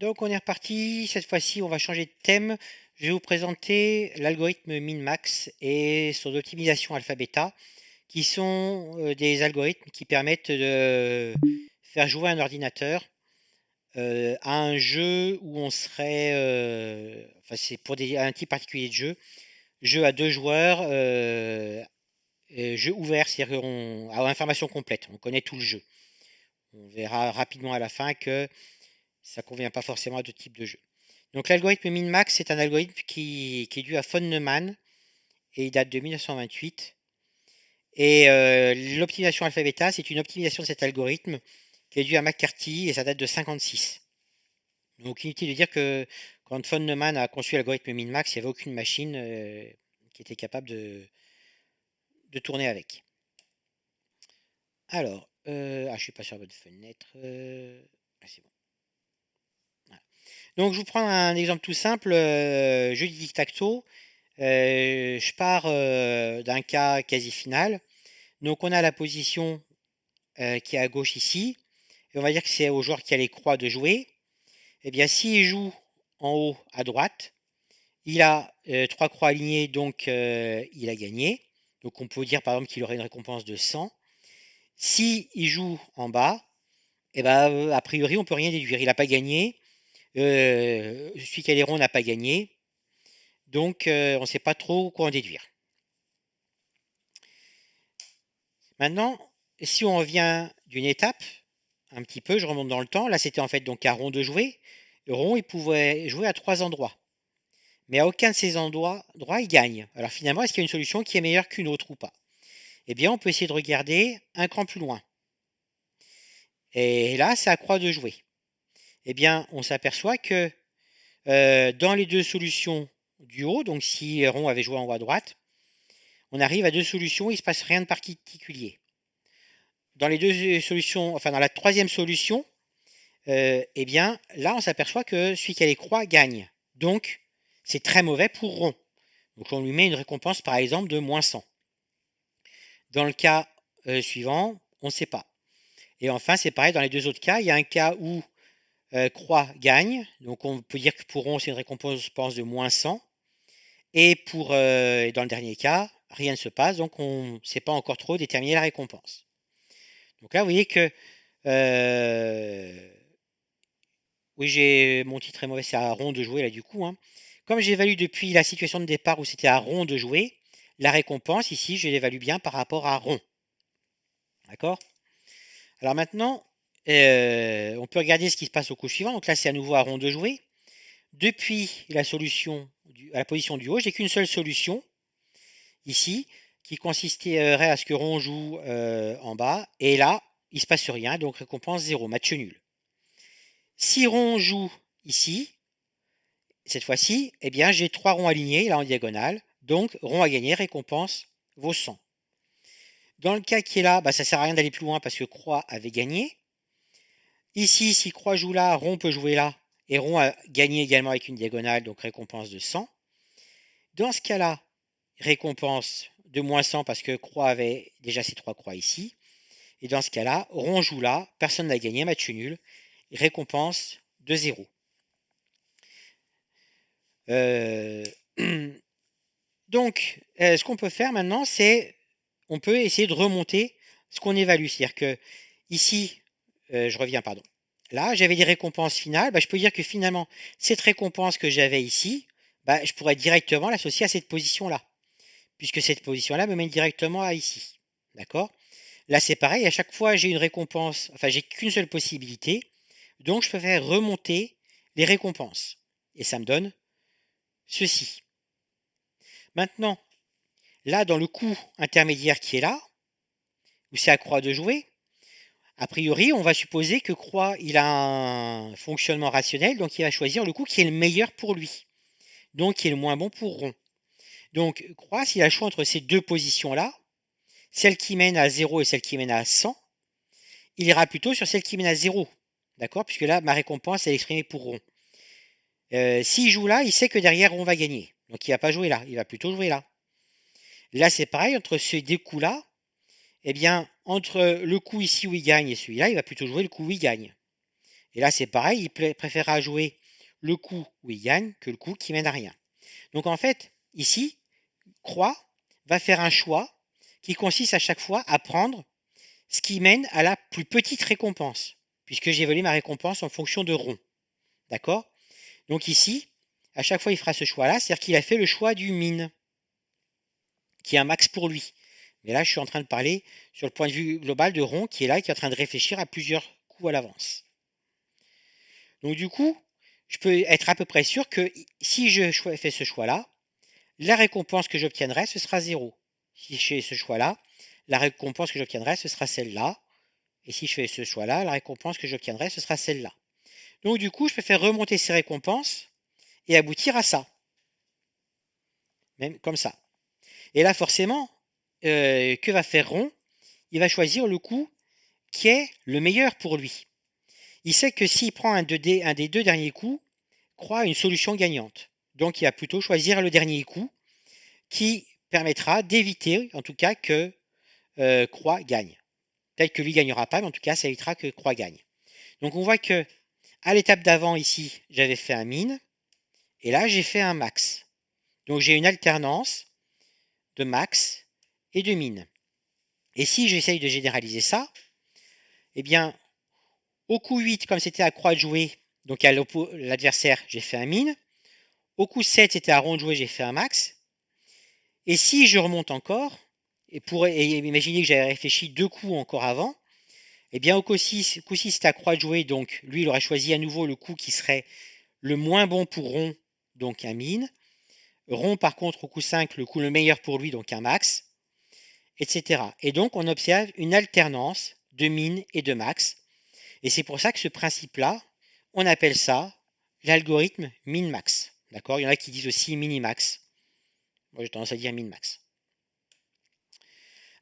Donc on est reparti, cette fois-ci on va changer de thème. Je vais vous présenter l'algorithme min-max et son optimisation alpha-beta, qui sont des algorithmes qui permettent de faire jouer un ordinateur à un jeu où on serait, enfin c'est pour un type particulier de jeu à deux joueurs, jeu ouvert, c'est-à-dire qu'on a information complète, on connaît tout le jeu. On verra rapidement à la fin que ça ne convient pas forcément à d'autres types de jeux. Donc l'algorithme min-max, c'est un algorithme qui est dû à von Neumann et il date de 1928. Et l'optimisation alpha-beta, c'est une optimisation de cet algorithme qui est due à McCarthy et ça date de 56. Donc inutile de dire que quand von Neumann a conçu l'algorithme min-max, il n'y avait aucune machine qui était capable de tourner avec. Alors, je suis pas sur la bonne fenêtre. C'est bon. Voilà. Donc je vous prends un exemple tout simple, jeu du tic-tac-toe. Je pars d'un cas quasi final. Donc on a la position qui est à gauche ici. Et on va dire que c'est au joueur qui a les croix de jouer. Eh bien, s'il joue en haut à droite, il a trois croix alignées, donc il a gagné. Donc on peut dire par exemple qu'il aurait une récompense de 100. Si il joue en bas, eh ben, a priori on peut rien déduire. Il n'a pas gagné. Celui qui a les ronds n'a pas gagné. Donc on ne sait pas trop quoi en déduire. Maintenant, si on revient d'une étape, un petit peu, je remonte dans le temps. Là, c'était en fait donc à rond de jouer. Rond, il pouvait jouer à trois endroits. Mais à aucun de ces endroits, il gagne. Alors finalement, est-ce qu'il y a une solution qui est meilleure qu'une autre ou pas? Eh bien, on peut essayer de regarder un cran plus loin. Et là, c'est à croix de jouer. Eh bien, on s'aperçoit que dans les deux solutions du haut, donc si rond avait joué en haut à droite, on arrive à deux solutions, il ne se passe rien de particulier. Dans les deux solutions, enfin dans la troisième solution, eh bien, là, on s'aperçoit que celui qui a les croix gagne. Donc, c'est très mauvais pour rond. Donc, on lui met une récompense, par exemple, de moins 100. Dans le cas suivant, on ne sait pas. Et enfin, c'est pareil dans les deux autres cas. Il y a un cas où croix gagne. Donc, on peut dire que pour rond, c'est une récompense de moins 100. Et dans le dernier cas, rien ne se passe. Donc, on ne sait pas encore trop déterminer la récompense. Donc là, vous voyez que oui, mon titre est mauvais, c'est à rond de jouer là du coup, hein. Comme j'évalue depuis la situation de départ où c'était à rond de jouer, la récompense ici, je l'évalue bien par rapport à rond. D'accord? Alors maintenant, on peut regarder ce qui se passe au coup suivant. Donc là, c'est à nouveau à rond de jouer. Depuis la solution à la position du haut, j'ai qu'une seule solution ici qui consisterait à ce que rond joue en bas. Et là, il ne se passe rien, donc récompense 0, match nul. Si rond joue ici, cette fois-ci, eh bien, j'ai trois ronds alignés, là en diagonale. Donc, rond à gagner, récompense vaut 100. Dans le cas qui est là, ça ne sert à rien d'aller plus loin parce que croix avait gagné. Ici, si croix joue là, rond peut jouer là. Et rond a gagné également avec une diagonale, donc récompense de 100. Dans ce cas-là, récompense de moins 100 parce que croix avait déjà ses trois croix ici. Et dans ce cas-là, rond joue là, personne n'a gagné, match nul. Récompense de 0. Euh, Donc, ce qu'on peut faire maintenant, c'est on peut essayer de remonter ce qu'on évalue. C'est-à-dire que ici, je reviens, pardon. Là, j'avais des récompenses finales. Je peux dire que finalement, cette récompense que j'avais ici, je pourrais directement l'associer à cette position-là, puisque cette position-là me mène directement à ici. D'accord? Là, c'est pareil. À chaque fois, j'ai une récompense. Enfin, j'ai qu'une seule possibilité. Donc, je peux faire remonter les récompenses. Et ça me donne ceci. Maintenant, là, dans le coup intermédiaire qui est là, où c'est à croix de jouer, a priori, on va supposer que croix, il a un fonctionnement rationnel, donc il va choisir le coup qui est le meilleur pour lui, donc qui est le moins bon pour rond. Donc croix, s'il a le choix entre ces deux positions-là, celle qui mène à 0 et celle qui mène à 100, il ira plutôt sur celle qui mène à 0. D'accord? Puisque là, ma récompense, elle est exprimée pour rond. S'il joue là, il sait que derrière, on va gagner. Donc il ne va pas jouer là, il va plutôt jouer là. Là, c'est pareil, entre ces deux coups-là, eh bien, entre le coup ici où il gagne et celui-là, il va plutôt jouer le coup où il gagne. Et là, c'est pareil, il préférera jouer le coup où il gagne que le coup qui mène à rien. Donc en fait, ici, Croix va faire un choix qui consiste à chaque fois à prendre ce qui mène à la plus petite récompense, puisque j'ai évalué ma récompense en fonction de rond. D'accord? Donc ici, à chaque fois, il fera ce choix-là, c'est-à-dire qu'il a fait le choix du min, qui est un max pour lui. Mais là, je suis en train de parler sur le point de vue global de rond, qui est là, qui est en train de réfléchir à plusieurs coups à l'avance. Donc du coup, je peux être à peu près sûr que si je fais ce choix-là, la récompense que j'obtiendrai, ce sera 0. Si je fais ce choix-là, la récompense que j'obtiendrai, ce sera celle-là. Et si je fais ce choix-là, la récompense que j'obtiendrai, ce sera celle-là. Donc du coup, je peux faire remonter ces récompenses et aboutir à ça. Même comme ça. Et là, forcément, que va faire Rond? Il va choisir le coup qui est le meilleur pour lui. Il sait que s'il prend un des deux derniers coups, Croix a une solution gagnante. Donc il va plutôt choisir le dernier coup qui permettra d'éviter, en tout cas, que Croix gagne. Peut-être que lui gagnera pas, mais en tout cas, ça évitera que Croix gagne. Donc on voit que à l'étape d'avant, ici, j'avais fait un min, et là, j'ai fait un max. Donc j'ai une alternance de max et de min. Et si j'essaye de généraliser ça, eh bien, au coup 8, comme c'était à croix de jouer, donc à l'adversaire, j'ai fait un min. Au coup 7, c'était à rond de jouer, j'ai fait un max. Et si je remonte encore, et imaginer que j'avais réfléchi 2 coups encore avant, eh bien au coup 6, c'était à croix de jouer, donc lui il aurait choisi à nouveau le coup qui serait le moins bon pour rond, donc un min. Rond par contre au coup 5, le coup le meilleur pour lui, donc un max, etc. Et donc on observe une alternance de min et de max. Et c'est pour ça que ce principe-là, on appelle ça l'algorithme min-max. D'accord? Il y en a qui disent aussi minimax. Moi j'ai tendance à dire min-max.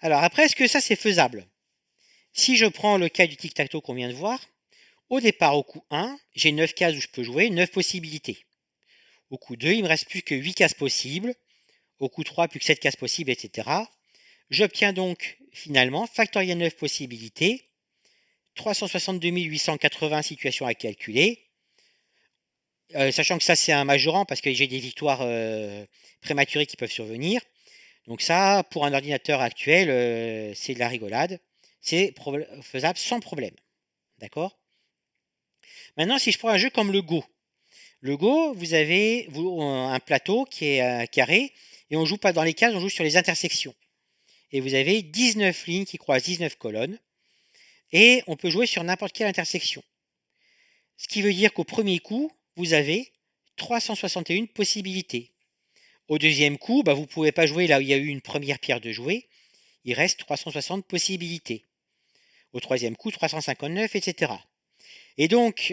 Alors après, est-ce que ça c'est faisable? Si je prends le cas du tic-tac-toe qu'on vient de voir, au départ au coup 1, j'ai 9 cases où je peux jouer, 9 possibilités. Au coup 2, il me reste plus que 8 cases possibles. Au coup 3, plus que 7 cases possibles, etc. J'obtiens donc finalement, factoriel 9 possibilités, 362 880 situations à calculer, sachant que ça c'est un majorant parce que j'ai des victoires prématurées qui peuvent survenir. Donc ça, pour un ordinateur actuel, c'est de la rigolade. C'est faisable sans problème. D'accord? Maintenant, si je prends un jeu comme le Go, vous avez un plateau qui est carré et on joue pas dans les cases, on joue sur les intersections. Et vous avez 19 lignes qui croisent 19 colonnes et on peut jouer sur n'importe quelle intersection. Ce qui veut dire qu'au premier coup, vous avez 361 possibilités. Au deuxième coup, vous ne pouvez pas jouer là où il y a eu une première pierre de jouer. Il reste 360 possibilités. Au troisième coup, 359, etc. Et donc,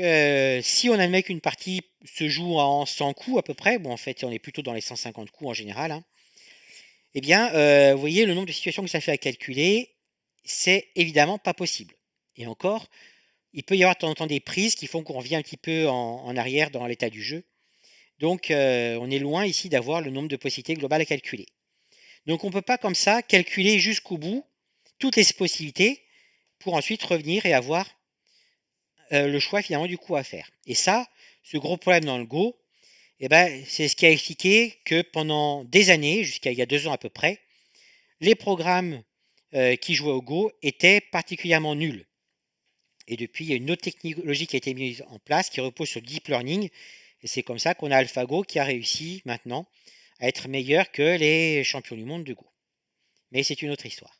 si on admet qu'une partie se joue en 100 coups à peu près, bon en fait on est plutôt dans les 150 coups en général, hein, eh bien, vous voyez le nombre de situations que ça fait à calculer, c'est évidemment pas possible. Et encore, il peut y avoir de temps en temps des prises qui font qu'on revient un petit peu en arrière dans l'état du jeu. Donc, on est loin ici d'avoir le nombre de possibilités globales à calculer. Donc, on ne peut pas comme ça calculer jusqu'au bout toutes les possibilités pour ensuite revenir et avoir le choix finalement du coup à faire. Et ça, ce gros problème dans le Go, eh ben, c'est ce qui a expliqué que pendant des années, jusqu'à il y a 2 ans à peu près, les programmes qui jouaient au Go étaient particulièrement nuls. Et depuis, il y a une autre technologie qui a été mise en place qui repose sur le deep learning. Et c'est comme ça qu'on a AlphaGo qui a réussi maintenant à être meilleur que les champions du monde de Go. Mais c'est une autre histoire.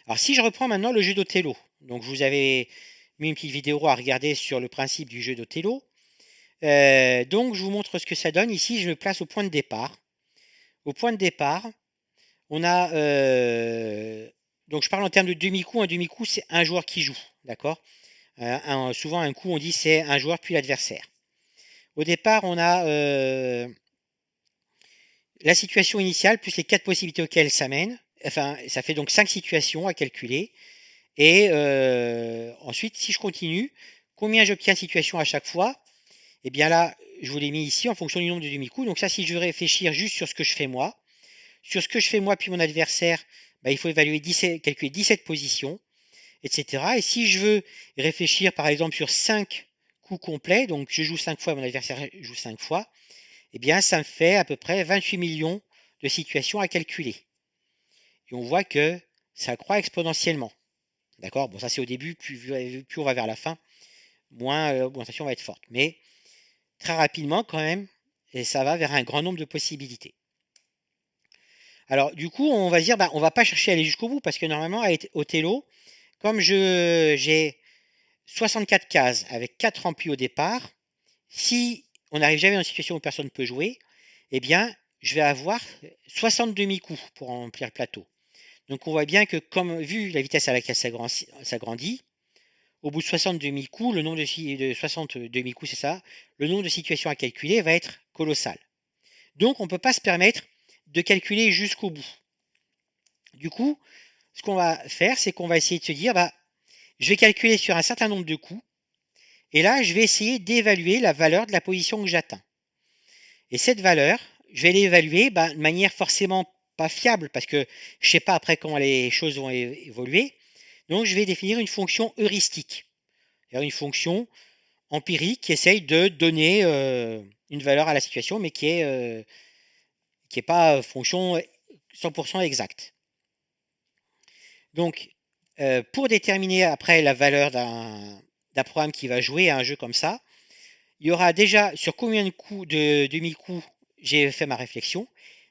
Alors si je reprends maintenant le jeu d'Othello, donc je vous avais mis une petite vidéo à regarder sur le principe du jeu d'Othello. Donc je vous montre ce que ça donne. Ici, je me place au point de départ. Au point de départ, on a... donc je parle en termes de demi-coup. Un demi-coup, c'est un joueur qui joue. D'accord? Souvent, un coup, on dit c'est un joueur puis l'adversaire. Au départ, on a la situation initiale plus les 4 possibilités auxquelles ça mène. Enfin, ça fait donc 5 situations à calculer. Et ensuite, si je continue, combien j'obtiens de situations à chaque fois? Et bien là, je vous l'ai mis ici en fonction du nombre de demi-coups. Donc ça, si je veux réfléchir juste sur ce que je fais moi, sur ce que je fais moi puis mon adversaire, il faut évaluer calculer 17 positions. etc. Et si je veux réfléchir par exemple sur 5 coups complets, donc je joue 5 fois, mon adversaire joue 5 fois, eh bien ça me fait à peu près 28 millions de situations à calculer. Et on voit que ça croît exponentiellement. D'accord? Bon, ça c'est au début, plus on va vers la fin, moins l'augmentation va être forte. Mais très rapidement quand même, et ça va vers un grand nombre de possibilités. Alors du coup, on va se dire, bah, on va pas chercher à aller jusqu'au bout, parce que normalement, à Othello, comme j'ai 64 cases avec 4 remplies au départ, si on n'arrive jamais dans une situation où personne ne peut jouer, eh bien, je vais avoir 60 demi-coups pour remplir le plateau. Donc on voit bien que, comme vu la vitesse à laquelle ça grandit, au bout de 60 demi-coups, le nombre de 60 demi-coups, c'est ça, le nombre de situations à calculer va être colossal. Donc on ne peut pas se permettre de calculer jusqu'au bout. Du coup, ce qu'on va faire, c'est qu'on va essayer de se dire, bah, je vais calculer sur un certain nombre de coups, et là, je vais essayer d'évaluer la valeur de la position que j'atteins. Et cette valeur, je vais l'évaluer de manière forcément pas fiable, parce que je ne sais pas après comment les choses vont évoluer. Donc, je vais définir une fonction heuristique, c'est-à-dire une fonction empirique qui essaye de donner une valeur à la situation, mais qui est pas fonction 100% exacte. Donc, pour déterminer après la valeur d'un programme qui va jouer à un jeu comme ça, il y aura déjà sur combien de coups de demi-coups j'ai fait ma réflexion,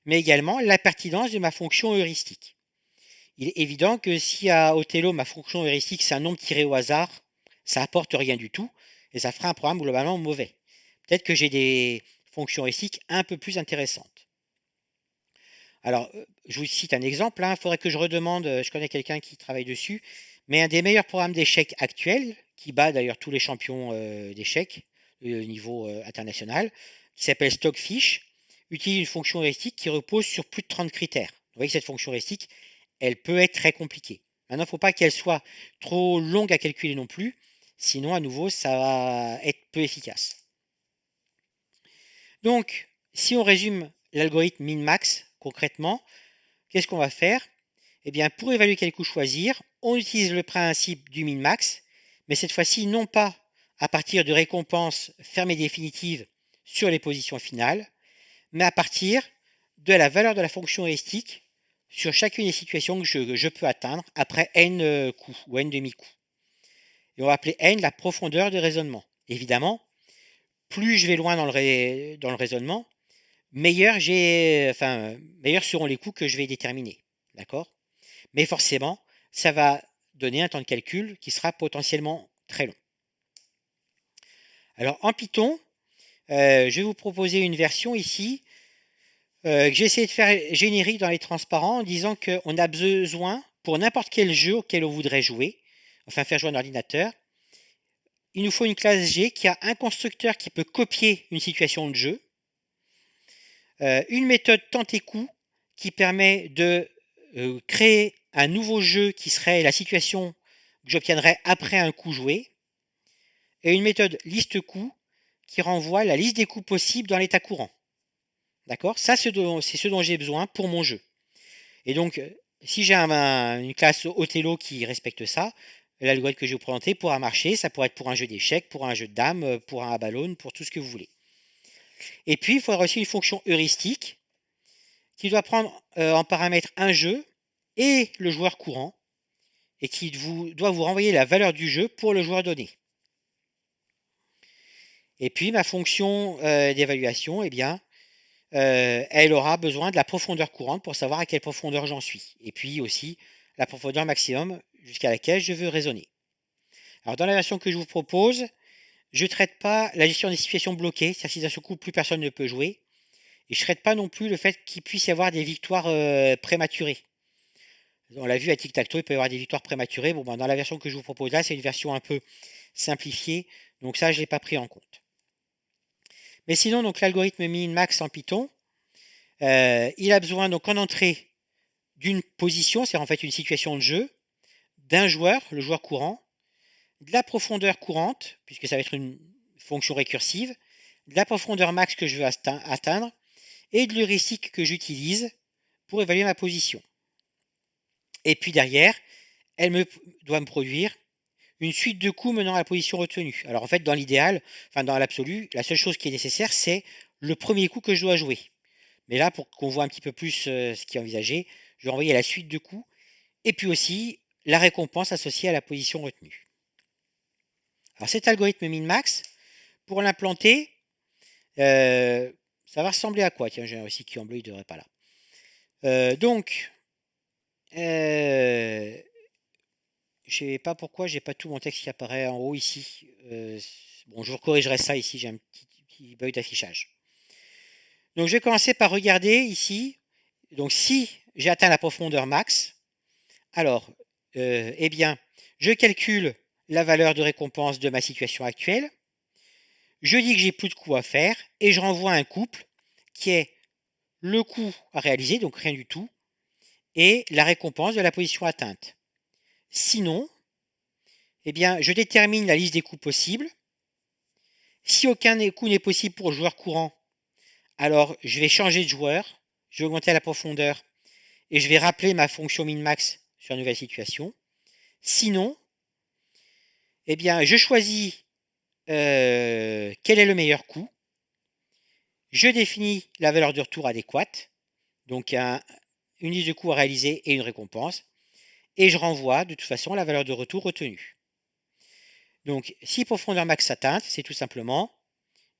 mais également la pertinence de ma fonction heuristique. Il est évident que si à Othello, ma fonction heuristique, c'est un nombre tiré au hasard, ça apporte rien du tout, et ça fera un programme globalement mauvais. Peut-être que j'ai des fonctions heuristiques un peu plus intéressantes. Alors, je vous cite un exemple, hein. Il faudrait que je redemande, je connais quelqu'un qui travaille dessus, mais un des meilleurs programmes d'échecs actuels, qui bat d'ailleurs tous les champions d'échecs au niveau international, qui s'appelle Stockfish, utilise une fonction heuristique qui repose sur plus de 30 critères. Vous voyez que cette fonction heuristique, elle peut être très compliquée. Maintenant, il ne faut pas qu'elle soit trop longue à calculer non plus, sinon à nouveau, ça va être peu efficace. Donc, si on résume l'algorithme min-max concrètement, qu'est-ce qu'on va faire? Eh bien, pour évaluer quel coup choisir, on utilise le principe du min-max, mais cette fois-ci non pas à partir de récompenses fermées définitives sur les positions finales, mais à partir de la valeur de la fonction heuristique sur chacune des situations que je peux atteindre après n coups ou n demi-coups. Et on va appeler n la profondeur de raisonnement. Évidemment, plus je vais loin dans le raisonnement, meilleurs seront les coups que je vais déterminer. D'accord? Mais forcément, ça va donner un temps de calcul qui sera potentiellement très long. Alors en Python, je vais vous proposer une version ici que j'ai essayé de faire générique dans les transparents en disant qu'on a besoin, pour n'importe quel jeu auquel on voudrait jouer, enfin faire jouer un ordinateur, il nous faut une classe G qui a un constructeur qui peut copier une situation de jeu, une méthode temps et coup qui permet de créer un nouveau jeu qui serait la situation que j'obtiendrai après un coup joué, et une méthode liste coup qui renvoie la liste des coups possibles dans l'état courant. D'accord? Ça, c'est ce dont j'ai besoin pour mon jeu. Et donc, si j'ai une classe Othello qui respecte ça, l'algorithme que je vais vous présenter pourra marcher. Ça pourrait être pour un jeu d'échecs, pour un jeu de dames, pour un ballon, pour tout ce que vous voulez. Et puis, il faudra aussi une fonction heuristique qui doit prendre en paramètre un jeu et le joueur courant, et qui doit vous renvoyer la valeur du jeu pour le joueur donné. Et puis ma fonction d'évaluation, eh bien, elle aura besoin de la profondeur courante pour savoir à quelle profondeur j'en suis. Et puis aussi la profondeur maximum jusqu'à laquelle je veux raisonner. Alors dans la version que je vous propose, je ne traite pas la gestion des situations bloquées, c'est-à-dire si d'un seul coup plus personne ne peut jouer. Et je ne traite pas non plus le fait qu'il puisse y avoir des victoires prématurées. On l'a vu à Tic-Tac-Toe, il peut y avoir des victoires prématurées. Bon, dans la version que je vous propose là, c'est une version un peu simplifiée. Donc ça, je ne l'ai pas pris en compte. Mais sinon, donc l'algorithme min-max en Python, il a besoin donc en entrée d'une position, c'est en fait une situation de jeu, d'un joueur, le joueur courant, de la profondeur courante, puisque ça va être une fonction récursive, de la profondeur max que je veux atteindre, et de l'heuristique que j'utilise pour évaluer ma position. Et puis derrière, doit me produire une suite de coups menant à la position retenue. Alors en fait, dans l'idéal, enfin dans l'absolu, la seule chose qui est nécessaire, c'est le premier coup que je dois jouer. Mais là, pour qu'on voit un petit peu plus ce qui est envisagé, je vais envoyer la suite de coups et puis aussi la récompense associée à la position retenue. Alors cet algorithme min-max, pour l'implanter, ça va ressembler à quoi? Tiens, j'ai un récit qui en bleu, il ne devrait pas là. Donc, je ne sais pas pourquoi j'ai pas tout mon texte qui apparaît en haut ici. Bon, je vous corrigerai ça ici, j'ai un petit bug d'affichage. Donc je vais commencer par regarder ici. Donc si j'ai atteint la profondeur max, alors, eh bien, je calcule la valeur de récompense de ma situation actuelle. Je dis que j'ai plus de coups à faire et je renvoie un couple qui est le coup à réaliser, donc rien du tout, et la récompense de la position atteinte. Sinon, eh bien, je détermine la liste des coups possibles. Si aucun coup n'est possible pour le joueur courant, alors je vais changer de joueur, je vais augmenter la profondeur et je vais rappeler ma fonction min-max sur une nouvelle situation. Sinon, eh bien, je choisis quel est le meilleur coup. Je définis la valeur de retour adéquate, donc une liste de coups à réaliser et une récompense, et je renvoie de toute façon la valeur de retour retenue. Donc, si profondeur max atteinte, c'est tout simplement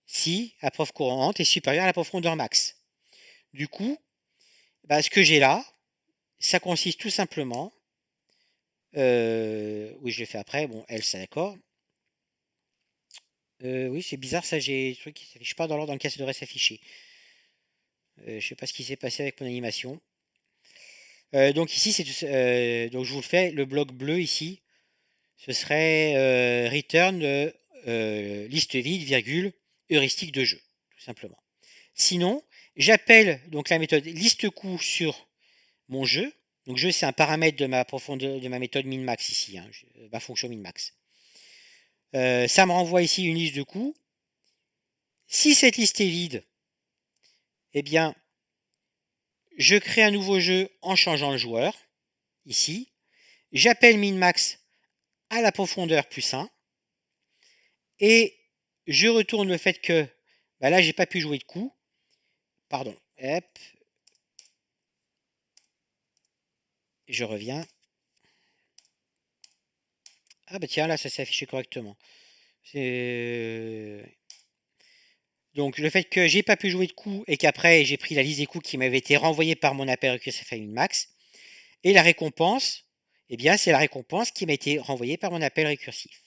si la prof courante est supérieure à la profondeur max. Du coup, bah, ce que j'ai là, ça consiste tout simplement, oui, je l'ai fait après, bon, elle, c'est d'accord. Oui, c'est bizarre, ça, j'ai des trucs qui ne s'affichent pas dans l'ordre dans lequel ça devrait s'afficher. Je ne sais pas ce qui s'est passé avec mon animation. Donc ici, donc je vous le fais, le bloc bleu ici, ce serait return liste vide, virgule, heuristique de jeu, tout simplement. Sinon, j'appelle donc la méthode liste coup sur mon jeu. Donc jeu, c'est un paramètre de ma profondeur, de ma méthode min-max ici, hein, ma fonction min-max. Ça me renvoie ici une liste de coups. Si cette liste est vide, eh bien, je crée un nouveau jeu en changeant le joueur, ici. J'appelle min-max à la profondeur plus 1. Et je retourne le fait que bah là, j'ai pas pu jouer de coup. Pardon. Hop. Je reviens. Ah bah tiens, là, ça s'est affiché correctement. Donc le fait que j'ai pas pu jouer de coup et qu'après j'ai pris la liste des coups qui m'avait été renvoyée par mon appel récursif à min-max. Et la récompense, eh bien, c'est la récompense qui m'a été renvoyée par mon appel récursif.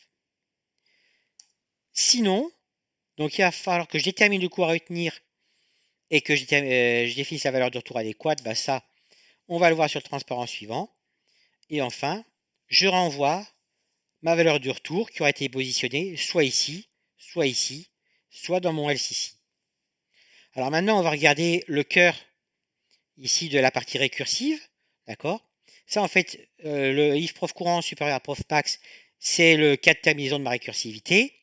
Sinon, donc il va falloir que je détermine le coup à retenir et que je définisse la valeur de retour adéquate. Bah ça, on va le voir sur le transparent suivant. Et enfin, je renvoie ma valeur de retour qui aura été positionnée soit ici, soit ici, soit dans mon else ici. Alors maintenant, on va regarder le cœur ici de la partie récursive. D'accord? Ça, en fait, le if prof courant supérieur à prof max, c'est le cas de terminaison de ma récursivité.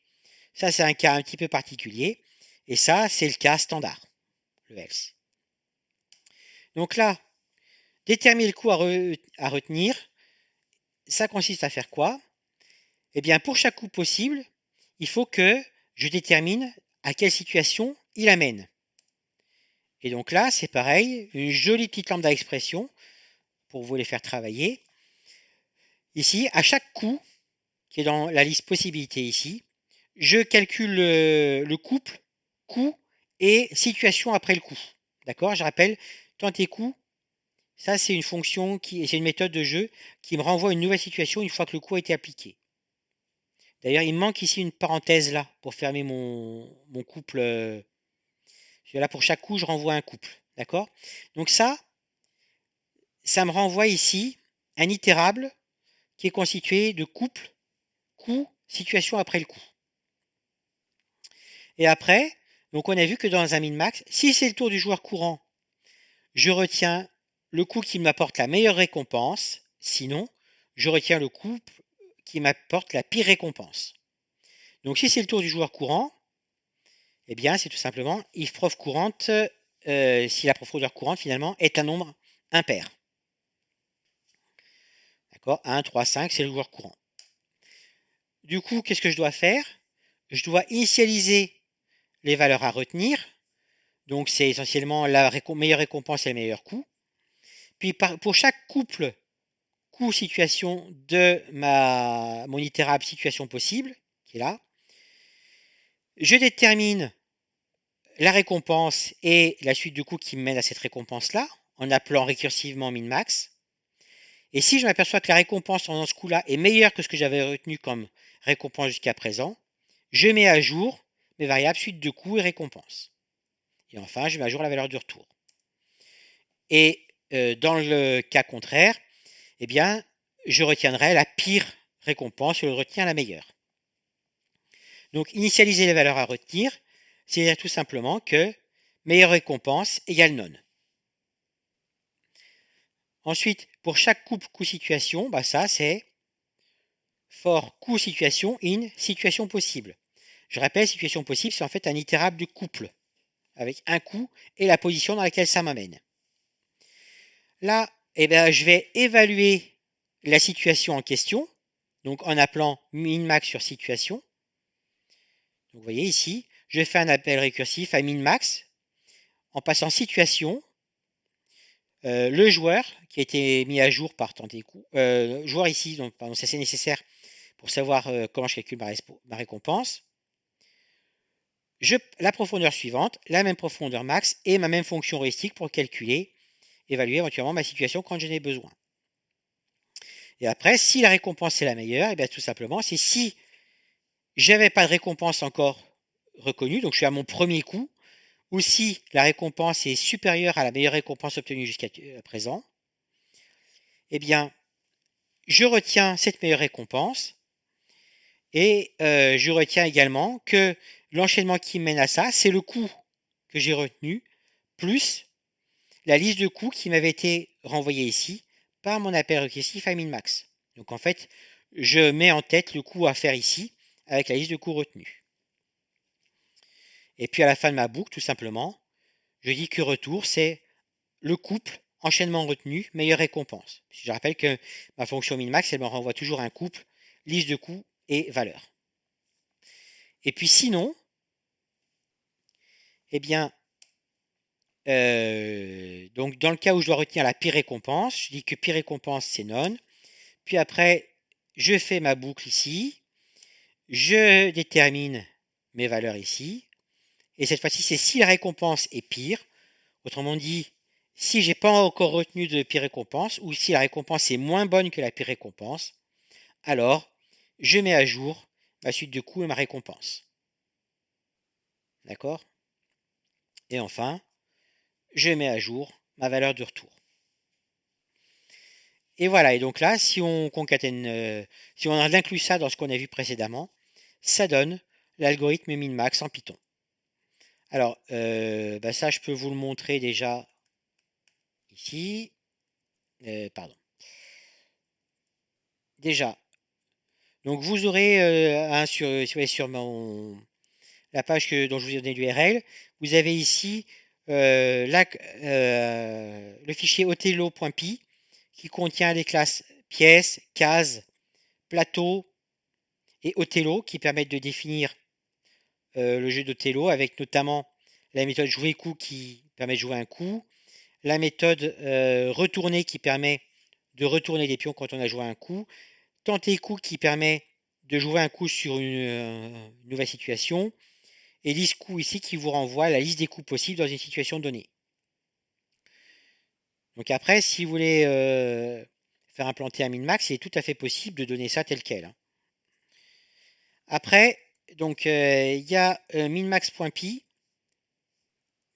Ça, c'est un cas un petit peu particulier. Et ça, c'est le cas standard, le else. Donc là, déterminer le coup à retenir, ça consiste à faire quoi? Eh bien, pour chaque coup possible, il faut que je détermine à quelle situation il amène. Et donc là, c'est pareil, une jolie petite lambda expression pour vous les faire travailler. Ici, à chaque coup, qui est dans la liste possibilité ici, je calcule le couple coup et situation après le coup. D'accord? Je rappelle, tant et coup, ça c'est une fonction c'est une méthode de jeu qui me renvoie une nouvelle situation une fois que le coup a été appliqué. D'ailleurs, il me manque ici une parenthèse là pour fermer mon couple. Là, pour chaque coup, je renvoie un couple. D'accord? Donc ça me renvoie ici un itérable qui est constitué de couple, coup, situation après le coup. Et après, donc on a vu que dans un min-max, si c'est le tour du joueur courant, je retiens le coup qui m'apporte la meilleure récompense. Sinon, je retiens le coup qui m'apporte la pire récompense. Donc si c'est le tour du joueur courant, eh bien c'est tout simplement if prof courante, si la profondeur courante finalement est un nombre impair. D'accord? 1, 3, 5, c'est le joueur courant. Du coup, qu'est-ce que je dois faire? Je dois initialiser les valeurs à retenir. Donc, c'est essentiellement la meilleure récompense et le meilleur coût. Puis, pour chaque couple coût-situation de mon itérable situation possible, qui est là, je détermine la récompense et la suite de coups qui me mène à cette récompense-là, en appelant récursivement min-max. Et si je m'aperçois que la récompense dans ce coup-là est meilleure que ce que j'avais retenu comme récompense jusqu'à présent, je mets à jour mes variables suite de coûts et récompense. Et enfin, je mets à jour la valeur du retour. Et dans le cas contraire, eh bien, je retiendrai la pire récompense, je retiens la meilleure. Donc, initialiser les valeurs à retenir, c'est-à-dire tout simplement que meilleure récompense égale non. Ensuite, pour chaque couple coût-situation, bah ça c'est for coût-situation in situation possible. Je rappelle, situation possible, c'est en fait un itérable de couple, avec un coût et la position dans laquelle ça m'amène. Là, eh bien, je vais évaluer la situation en question, donc en appelant min-max sur situation. Donc, vous voyez ici, je fais un appel récursif à min-max en passant situation, le joueur qui a été mis à jour par tenter coup, joueur ici, donc pardon, ça c'est nécessaire pour savoir comment je calcule ma récompense. La profondeur suivante, la même profondeur max et ma même fonction heuristique pour calculer, évaluer éventuellement ma situation quand j'en ai besoin. Et après, si la récompense est la meilleure, et bien tout simplement, c'est si j'avais pas de récompense encore reconnue, donc je suis à mon premier coup, ou si la récompense est supérieure à la meilleure récompense obtenue jusqu'à présent, eh bien, je retiens cette meilleure récompense et je retiens également que l'enchaînement qui mène à ça, c'est le coût que j'ai retenu plus la liste de coûts qui m'avait été renvoyée ici par mon appel récursif à min-max. Donc en fait, je mets en tête le coût à faire ici avec la liste de coûts retenus. Et puis à la fin de ma boucle, tout simplement, je dis que retour, c'est le couple enchaînement retenu, meilleure récompense. Je rappelle que ma fonction min-max, elle me renvoie toujours un couple, liste de coûts et valeur. Et puis sinon, eh bien, donc dans le cas où je dois retenir la pire récompense, je dis que pire récompense c'est non. Puis après, je fais ma boucle ici, je détermine mes valeurs ici, et cette fois-ci c'est si la récompense est pire, autrement dit, si j'ai pas encore retenu de pire récompense, ou si la récompense est moins bonne que la pire récompense, alors je mets à jour ma suite de coûts et ma récompense. D'accord? Et enfin, je mets à jour ma valeur de retour. Et voilà, et donc là, si on concatène, si on inclut ça dans ce qu'on a vu précédemment, ça donne l'algorithme min-max en Python. Alors, bah ça, je peux vous le montrer déjà ici. Pardon. Déjà, donc vous aurez si vous allez sur la page dont je vous ai donné l'URL, vous avez ici le fichier othello.py qui contient les classes pièces, cases, plateau et Othello qui permettent de définir le jeu d'Othello avec notamment la méthode jouer coup qui permet de jouer un coup, la méthode retourner qui permet de retourner les pions quand on a joué un coup, tenter coup qui permet de jouer un coup sur une nouvelle situation, et liste coup ici qui vous renvoie à la liste des coups possibles dans une situation donnée. Donc après, si vous voulez faire implanter un min-max, c'est tout à fait possible de donner ça tel quel. Hein. Après, donc il y a minmax.py,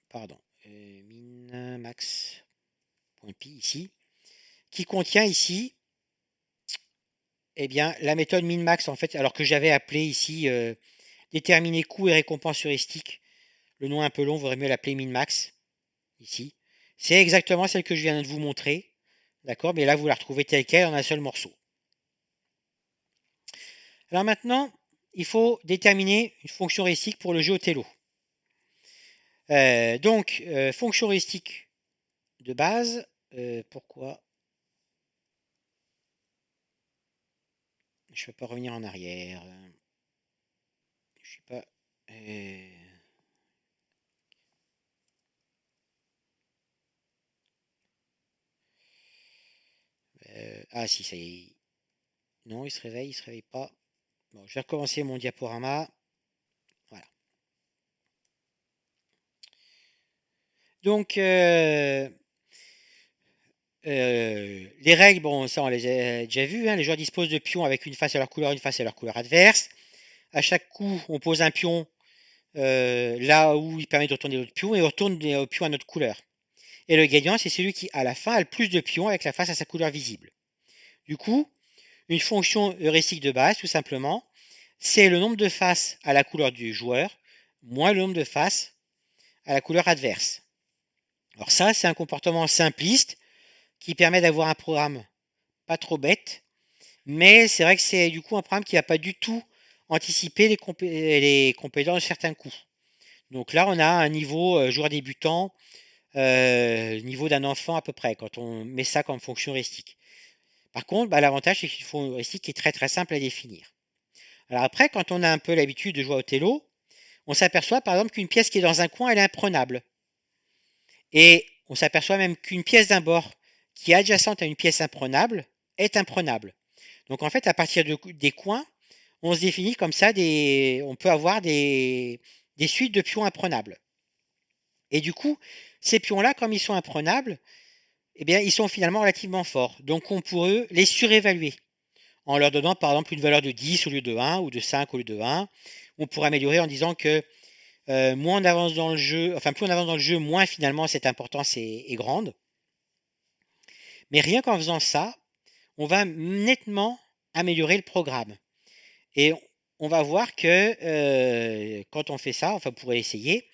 pardon, minmax.py ici, qui contient ici, eh bien, la méthode minmax en fait, alors que j'avais appelé ici déterminer coût et récompense heuristique. Le nom est un peu long, vaudrait mieux l'appeler minmax ici. C'est exactement celle que je viens de vous montrer, d'accord, mais là vous la retrouvez telle quelle en un seul morceau. Alors maintenant, il faut déterminer une fonction heuristique pour le jeu Othello. Donc, fonction heuristique de base, pourquoi Je peux pas revenir en arrière. Je suis pas. Ah si, ça y est. Non, il se réveille pas. Bon, je vais recommencer mon diaporama. Voilà. Donc, les règles, bon, ça on les a déjà vues, hein. Les joueurs disposent de pions avec une face à leur couleur, une face à leur couleur adverse. À chaque coup, on pose un pion là où il permet de retourner l'autre pion et on retourne les pions à notre couleur. Et le gagnant, c'est celui qui, à la fin, a le plus de pions avec la face à sa couleur visible. Du coup, une fonction heuristique de base, tout simplement, c'est le nombre de faces à la couleur du joueur moins le nombre de faces à la couleur adverse. Alors ça, c'est un comportement simpliste qui permet d'avoir un programme pas trop bête, mais c'est vrai que c'est du coup un programme qui n'a pas du tout anticipé les compétences de certains coups. Donc là, on a un niveau joueur débutant, niveau d'un enfant à peu près, quand on met ça comme fonction heuristique. Par contre, bah, l'avantage, c'est que c'est une fonction heuristique qui est très très simple à définir. Alors après, quand on a un peu l'habitude de jouer au Othello, on s'aperçoit par exemple qu'une pièce qui est dans un coin, elle est imprenable. Et on s'aperçoit même qu'une pièce d'un bord qui est adjacente à une pièce imprenable est imprenable. Donc en fait, à partir des coins, on se définit comme ça on peut avoir des suites de pions imprenables. Et du coup, ces pions-là, comme ils sont imprenables, eh bien, ils sont finalement relativement forts. Donc on pourrait les surévaluer en leur donnant par exemple une valeur de 10 au lieu de 1 ou de 5 au lieu de 1. On pourrait améliorer en disant que moins on avance dans le jeu, enfin plus on avance dans le jeu, moins finalement cette importance est grande. Mais rien qu'en faisant ça, on va nettement améliorer le programme. Et on va voir que quand on fait ça, enfin on pourrait essayer,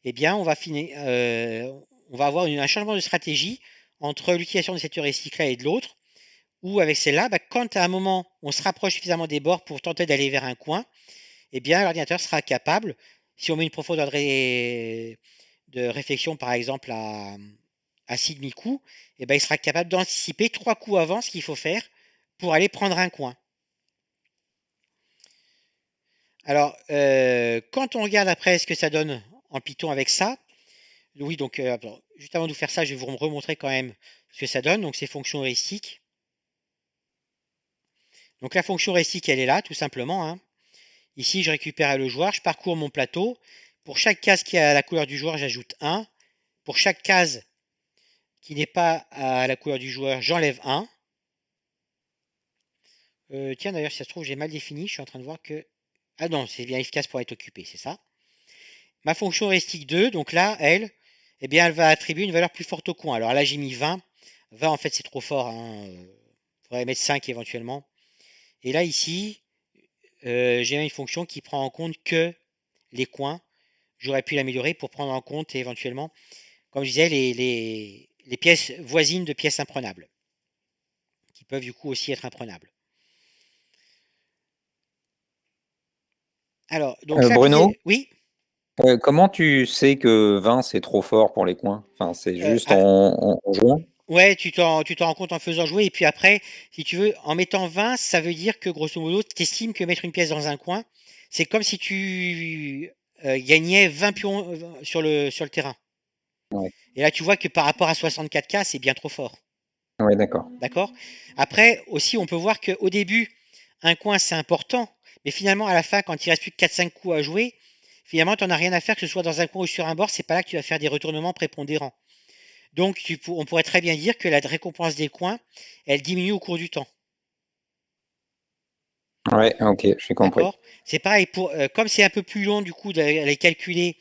eh bien on va avoir un changement de stratégie entre l'utilisation de cette heuristique-là et de l'autre, où avec celle-là, bah, quand à un moment on se rapproche suffisamment des bords pour tenter d'aller vers un coin, eh bien l'ordinateur sera capable, si on met une profondeur de réflexion par exemple à 6 demi-coups, eh ben, il sera capable d'anticiper 3 coups avant ce qu'il faut faire pour aller prendre un coin. Alors, quand on regarde après ce que ça donne en Python avec ça, oui, donc juste avant de vous faire ça, je vais vous remontrer quand même ce que ça donne. Donc, ces fonctions heuristiques. Donc, la fonction heuristique, elle est là, tout simplement, hein. Ici, je récupère le joueur, je parcours mon plateau. Pour chaque case qui a la couleur du joueur, j'ajoute 1. Pour chaque case qui n'est pas à la couleur du joueur, j'enlève 1. Tiens, d'ailleurs, si ça se trouve, j'ai mal défini. Je suis en train de voir que. Ah non, c'est bien efficace pour être occupé, c'est ça. Ma fonction heuristique 2, donc là, elle, eh bien, elle va attribuer une valeur plus forte au coin. Alors là, j'ai mis 20. 20, en fait, c'est trop fort, hein. Faudrait mettre 5 éventuellement. Et là, ici, j'ai une fonction qui prend en compte que les coins. J'aurais pu l'améliorer pour prendre en compte éventuellement, comme je disais, les pièces voisines de pièces imprenables, qui peuvent du coup aussi être imprenables. Alors, donc ça, Bruno, oui. comment tu sais que 20 c'est trop fort pour les coins? Enfin, c'est juste Ah, en jouant? ouais, tu t'en rends compte en faisant jouer. Et puis après, si tu veux, en mettant 20, ça veut dire que grosso modo, tu estimes que mettre une pièce dans un coin, c'est comme si tu gagnais 20 pions sur le terrain. Ouais, Et là, tu vois que par rapport à 64K, c'est bien trop fort. ouais, d'accord. D'accord? Après, aussi, on peut voir qu'au début, un coin, c'est important. Mais finalement, à la fin, quand il reste plus que 4-5 coups à jouer, finalement, tu n'en as rien à faire, que ce soit dans un coin ou sur un bord. C'est pas là que tu vas faire des retournements prépondérants. Donc, on pourrait très bien dire que la récompense des coins, elle diminue au cours du temps. Ouais, ok, j'ai compris. D'accord? C'est pareil pour, comme c'est un peu plus long du coup d'aller calculer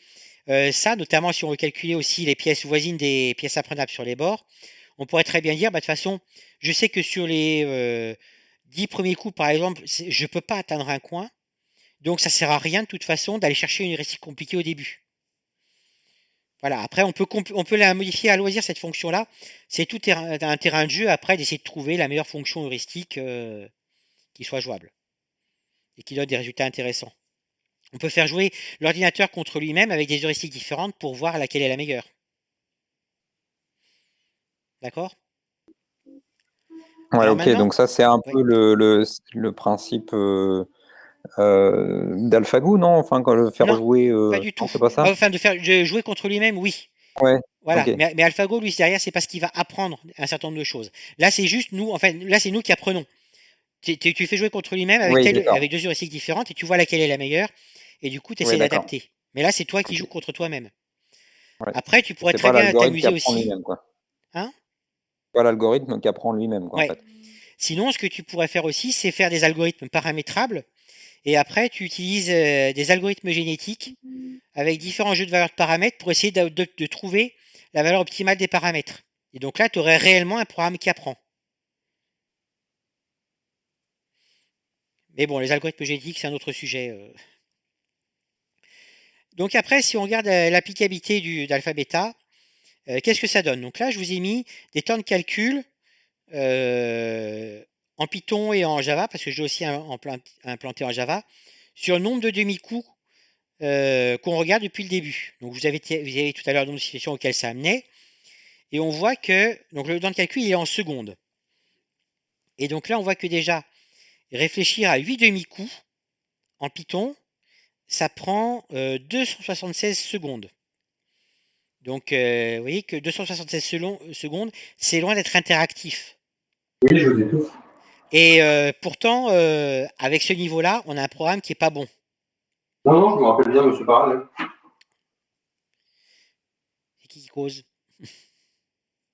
ça, notamment si on veut calculer aussi les pièces voisines des pièces imprenables sur les bords, on pourrait très bien dire, bah, de toute façon, je sais que sur les 10 premiers coups, par exemple, je ne peux pas atteindre un coin, donc ça sert à rien de toute façon d'aller chercher une heuristique compliquée au début. Voilà, après on peut la modifier à loisir cette fonction-là. C'est un terrain de jeu après d'essayer de trouver la meilleure fonction heuristique qui soit jouable et qui donne des résultats intéressants. On peut faire jouer l'ordinateur contre lui-même avec des heuristiques différentes pour voir laquelle est la meilleure. D'accord? Ouais, Alors ok, maintenant, donc ça c'est un ouais. peu le principe d'AlphaGo, non? Enfin, quand le faire Non, jouer. pas du Non, tout. c'est pas ça? Enfin, de jouer contre lui-même, oui. Ouais, Voilà. ok. Mais AlphaGo, lui, derrière, c'est parce qu'il va apprendre un certain nombre de choses. Là, c'est juste nous, enfin, là, c'est nous qui apprenons. Tu fais jouer contre lui-même Oui, d'accord. avec deux heuristiques différentes et tu vois laquelle est la meilleure. Et du coup, tu Oui, essaies d'accord. d'adapter. Mais là, c'est toi qui Ok. joues contre toi-même. Ouais. Après, tu pourrais C'est très pas bien l'algorithme qui t'amuser apprend aussi. lui-même, quoi. Hein? Pas l'algorithme qui apprend lui-même, quoi, en Ouais. fait. Sinon, ce que tu pourrais faire aussi, c'est faire des algorithmes paramétrables. Et après, tu utilises des algorithmes génétiques avec différents jeux de valeurs de paramètres pour essayer de trouver la valeur optimale des paramètres. Et donc là, tu aurais réellement un programme qui apprend. Mais bon, les algorithmes génétiques, c'est un autre sujet. Donc après, si on regarde l'applicabilité d'alpha-beta, qu'est-ce que ça donne? Donc là, je vous ai mis des temps de calcul en Python et en Java, parce que j'ai aussi implanté en Java, sur le nombre de demi-coups qu'on regarde depuis le début. Donc vous avez tout à l'heure le nombre de situations auxquelles ça amenait. Et on voit que donc le temps de calcul il est en secondes. Et donc là, on voit que déjà, réfléchir à 8 demi-coups en Python, ça prend 276 secondes. Donc, vous voyez que 276 secondes, c'est loin d'être interactif. Oui, je vous écoute. Et pourtant, avec ce niveau-là, on a un programme qui est pas bon. Non, non, je me rappelle bien, monsieur Parallèle. C'est qui cause?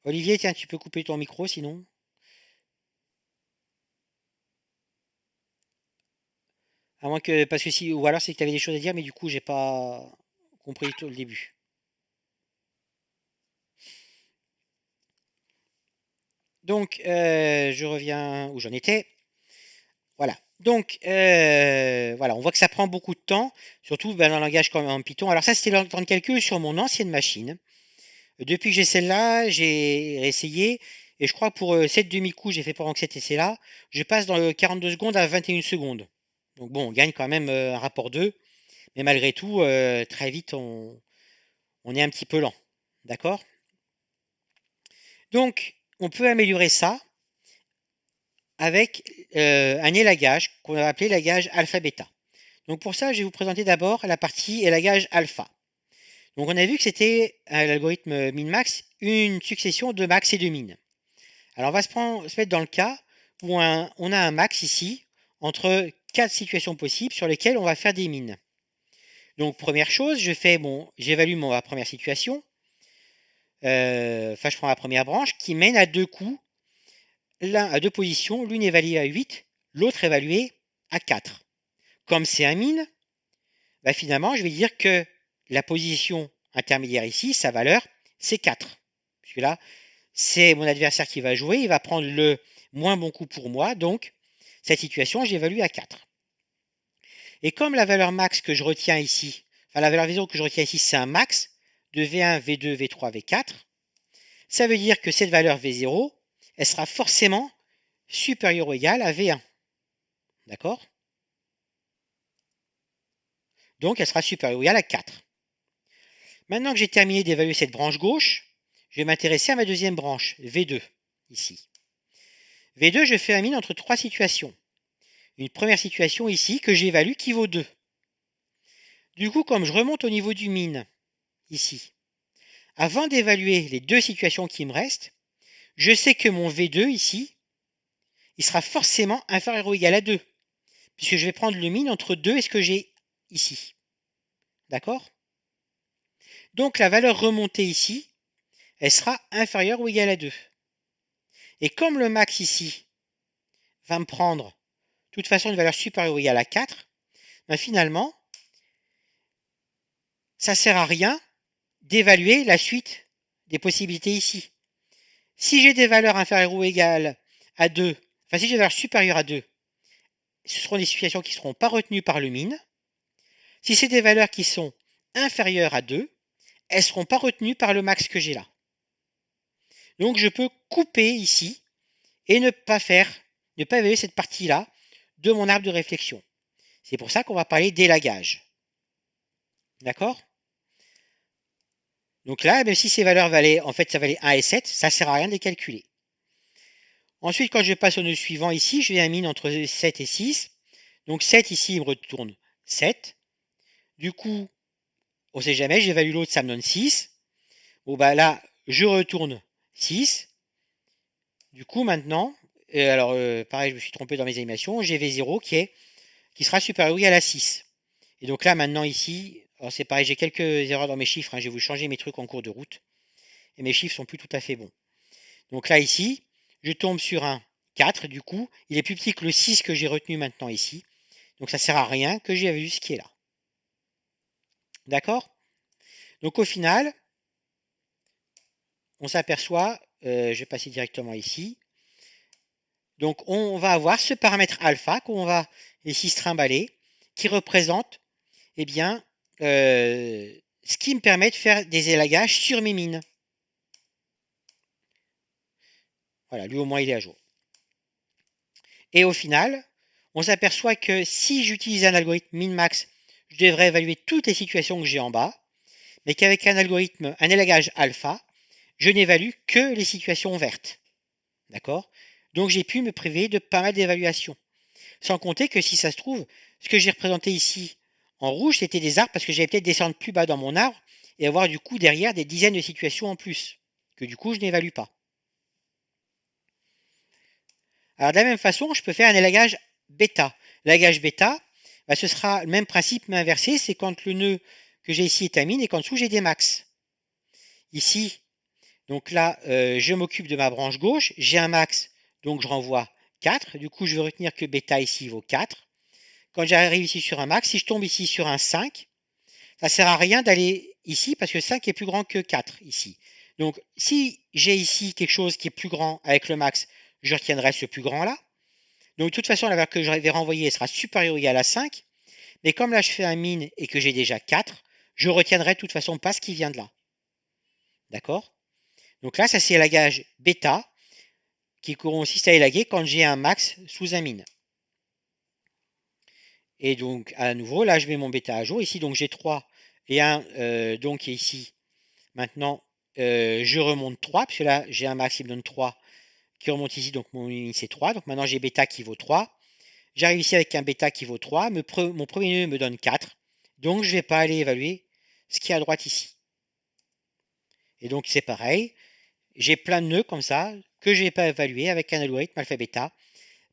Olivier, tiens, tu peux couper ton micro sinon. À moins que, parce que si, ou alors c'est que tu avais des choses à dire, mais du coup, j'ai pas compris tout le début. Donc, je reviens où j'en étais. Voilà. Donc, voilà, on voit que ça prend beaucoup de temps, surtout ben, dans un langage comme en Python. Alors ça, c'était le temps de calcul sur mon ancienne machine. Depuis que j'ai celle-là, j'ai essayé, et je crois que pour 7 demi-coups, j'ai fait pendant que cet essai-là, je passe dans le 42 secondes à 21 secondes. Donc bon, on gagne quand même un rapport 2, mais malgré tout, très vite, on est un petit peu lent. D'accord? Donc, on peut améliorer ça avec un élagage qu'on va appeler élagage alpha-bêta. Donc pour ça, je vais vous présenter d'abord la partie élagage alpha. Donc on a vu que c'était l'algorithme min-max, une succession de max et de min. Alors on va se mettre dans le cas où on a un max ici entre quatre situations possibles sur lesquelles on va faire des mines. Donc première chose, j'évalue ma première situation. Enfin, je prends ma première branche qui mène à deux coups, l'un à deux positions, l'une évaluée à 8, l'autre évaluée à 4. Comme c'est un mine, bah finalement, je vais dire que la position intermédiaire ici, sa valeur, c'est 4. Puisque là, c'est mon adversaire qui va jouer, il va prendre le moins bon coup pour moi, donc cette situation, j'évalue à 4. Et comme la valeur max que je retiens ici, enfin la valeur V0 que je retiens ici, c'est un max de V1, V2, V3, V4, ça veut dire que cette valeur V0, elle sera forcément supérieure ou égale à V1. D'accord? Donc elle sera supérieure ou égale à 4. Maintenant que j'ai terminé d'évaluer cette branche gauche, je vais m'intéresser à ma deuxième branche, V2, ici. V2, je fais un mine entre trois situations. Une première situation ici que j'évalue qui vaut 2. Du coup, comme je remonte au niveau du mine, ici, avant d'évaluer les deux situations qui me restent, je sais que mon V2 ici, il sera forcément inférieur ou égal à 2, puisque je vais prendre le mine entre 2 et ce que j'ai ici. D'accord? Donc la valeur remontée ici, elle sera inférieure ou égale à 2. Et comme le max ici va me prendre de toute façon une valeur supérieure ou égale à 4, ben finalement, ça ne sert à rien d'évaluer la suite des possibilités ici. Si j'ai des valeurs inférieures ou égales à 2, enfin si j'ai des valeurs supérieures à 2, ce seront des situations qui ne seront pas retenues par le min. Si c'est des valeurs qui sont inférieures à 2, elles ne seront pas retenues par le max que j'ai là. Donc je peux couper ici et ne pas évaluer cette partie-là de mon arbre de réflexion. C'est pour ça qu'on va parler d'élagage. D'accord? Donc là, même si ces valeurs valaient, en fait, ça valait 1 et 7, ça ne sert à rien de les calculer. Ensuite, quand je passe au nœud suivant ici, je vais à mine entre 7 et 6. Donc 7 ici, il me retourne 7. Du coup, on sait jamais, j'évalue l'autre, ça me donne 6. Bon, bah là, je retourne 6. Du coup, maintenant, alors pareil, je me suis trompé dans mes animations, j'ai V0 qui sera supérieur ou égal à 6. Et donc là, maintenant, ici, alors c'est pareil, j'ai quelques erreurs dans mes chiffres, hein, je vais vous changer mes trucs en cours de route. Et mes chiffres sont plus tout à fait bons. Donc là, ici, je tombe sur un 4, du coup, il est plus petit que le 6 que j'ai retenu maintenant ici. Donc ça sert à rien que j'ai vu ce qui est là. D'accord? Donc au final, on s'aperçoit, je vais passer directement ici. Donc on va avoir ce paramètre alpha qu'on va ici se trimballer, qui représente eh bien, ce qui me permet de faire des élagages sur mes mines. Voilà, lui au moins il est à jour. Et au final, on s'aperçoit que si j'utilise un algorithme min-max, je devrais évaluer toutes les situations que j'ai en bas, mais qu'avec un algorithme, un élagage alpha, je n'évalue que les situations vertes. D'accord? Donc j'ai pu me priver de pas mal d'évaluations. Sans compter que si ça se trouve, ce que j'ai représenté ici en rouge, c'était des arbres parce que j'allais peut-être descendre plus bas dans mon arbre et avoir du coup derrière des dizaines de situations en plus, que du coup je n'évalue pas. Alors de la même façon, je peux faire un élagage bêta. L'élagage bêta, bah, ce sera le même principe mais inversé, c'est quand le nœud que j'ai ici est à mine et qu'en dessous j'ai des max. Ici, donc là, je m'occupe de ma branche gauche, j'ai un max, donc je renvoie 4. Du coup, je vais retenir que bêta ici vaut 4. Quand j'arrive ici sur un max, si je tombe ici sur un 5, ça ne sert à rien d'aller ici parce que 5 est plus grand que 4 ici. Donc si j'ai ici quelque chose qui est plus grand avec le max, je retiendrai ce plus grand là. Donc de toute façon, la valeur que je vais renvoyer sera supérieure ou égale à 5. Mais comme là je fais un min et que j'ai déjà 4, je retiendrai de toute façon pas ce qui vient de là. D'accord? Donc là, ça c'est l'élagage bêta qui consiste à élaguer quand j'ai un max sous un min. Et donc à nouveau, là je mets mon bêta à jour. Ici donc j'ai 3 et 1 donc qui est ici. Maintenant, je remonte 3, puisque là j'ai un max qui me donne 3 qui remonte ici, donc mon min c'est 3. Donc maintenant j'ai bêta qui vaut 3. J'arrive ici avec un bêta qui vaut 3. Mon premier nœud me donne 4. Donc je ne vais pas aller évaluer ce qui est à droite ici. Et donc c'est pareil. J'ai plein de nœuds comme ça que je ne vais pas évaluer avec un algorithme alpha bêta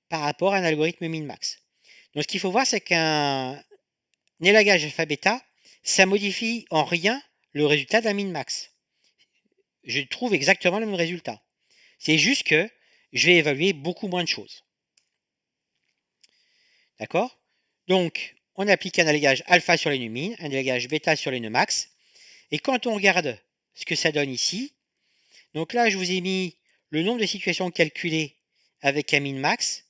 par rapport à un algorithme min-max. Donc ce qu'il faut voir, c'est qu'un élagage alpha bêta, ça modifie en rien le résultat d'un min-max. Je trouve exactement le même résultat. C'est juste que je vais évaluer beaucoup moins de choses. D'accord? Donc, on applique un élagage alpha sur les nœuds min, un élagage bêta sur les nœuds max. Et quand on regarde ce que ça donne ici, donc là, je vous ai mis le nombre de situations calculées avec un min max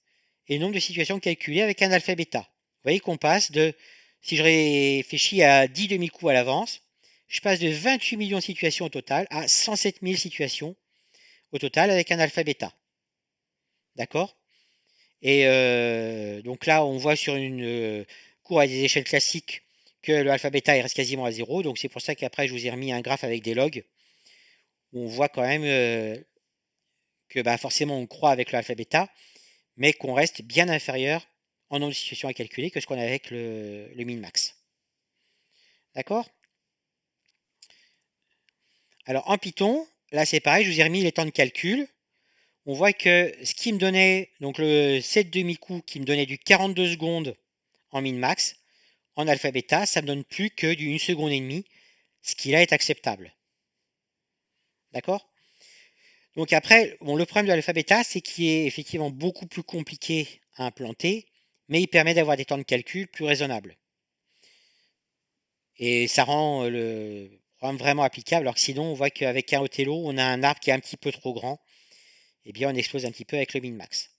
et le nombre de situations calculées avec un alpha bêta. Vous voyez qu'on passe de, si je réfléchis à 10 demi-coups à l'avance, je passe de 28 millions de situations au total à 107 000 situations au total avec un alpha bêta. D'accord? Et donc là, on voit sur une courbe à des échelles classiques que le alpha bêta il reste quasiment à 0. Donc c'est pour ça qu'après, je vous ai remis un graphe avec des logs où on voit quand même que bah, forcément on croît avec le alpha bêta, mais qu'on reste bien inférieur en nombre de situations à calculer que ce qu'on a avec le min-max. D'accord? Alors en Python, là c'est pareil, je vous ai remis les temps de calcul. On voit que ce qui me donnait, donc le 7 demi-coups qui me donnait du 42 secondes en min-max, en alpha bêta, ça me donne plus que du 1 seconde et demie, ce qui là est acceptable. D'accord? Donc après, bon, le problème de l'alpha bêta, c'est qu'il est effectivement beaucoup plus compliqué à implanter, mais il permet d'avoir des temps de calcul plus raisonnables. Et ça rend le programme vraiment applicable, alors que sinon, on voit qu'avec un Othello, on a un arbre qui est un petit peu trop grand, et bien on explose un petit peu avec le min-max.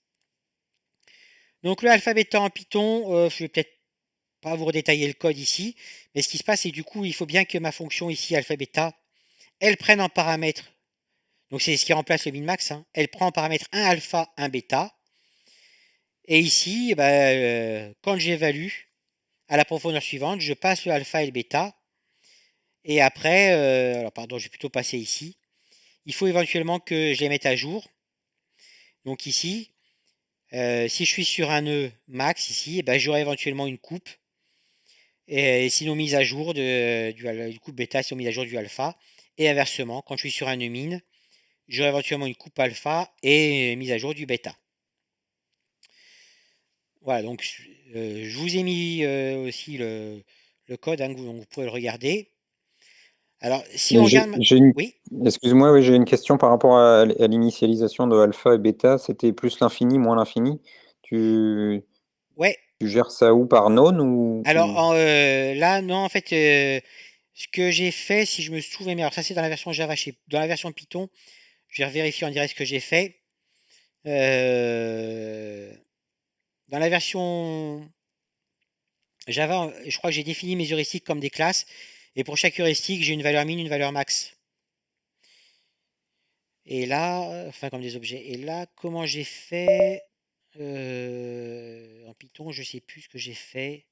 Donc le alpha bêta en Python, je vais peut-être pas vous redétailler le code ici, mais ce qui se passe, c'est du coup, il faut bien que ma fonction ici, alpha bêta, elle prenne en paramètre, donc c'est ce qui remplace le min-max, hein, elle prend en paramètre un alpha, un bêta, et ici, bah, quand j'évalue à la profondeur suivante, je passe le alpha et le bêta, et après, alors pardon, je vais plutôt passer ici, il faut éventuellement que je les mette à jour, Donc ici, si je suis sur un nœud max ici, eh ben, j'aurai éventuellement une coupe. Et sinon mise à jour du coupe bêta, sinon mise à jour du alpha. Et inversement, quand je suis sur un nœud min, j'aurai éventuellement une coupe alpha et mise à jour du bêta. Voilà, donc je vous ai mis aussi le code, hein, donc vous pouvez le regarder. Alors, si on Mais regarde... Oui, excuse-moi, oui, j'ai une question par rapport à l'initialisation de alpha et bêta. C'était plus l'infini, moins l'infini. Tu, ouais. tu gères ça où, par none Alors là, non, en fait, ce que j'ai fait, si je me souviens bien, alors ça c'est dans la version Java, dans la version Python, je vais vérifier en direct ce que j'ai fait. Dans la version Java, je crois que j'ai défini mes heuristiques comme des classes, et pour chaque heuristique, j'ai une valeur min, une valeur max. Et là, enfin comme des objets. Et là, comment j'ai fait en Python, je sais plus ce que j'ai fait.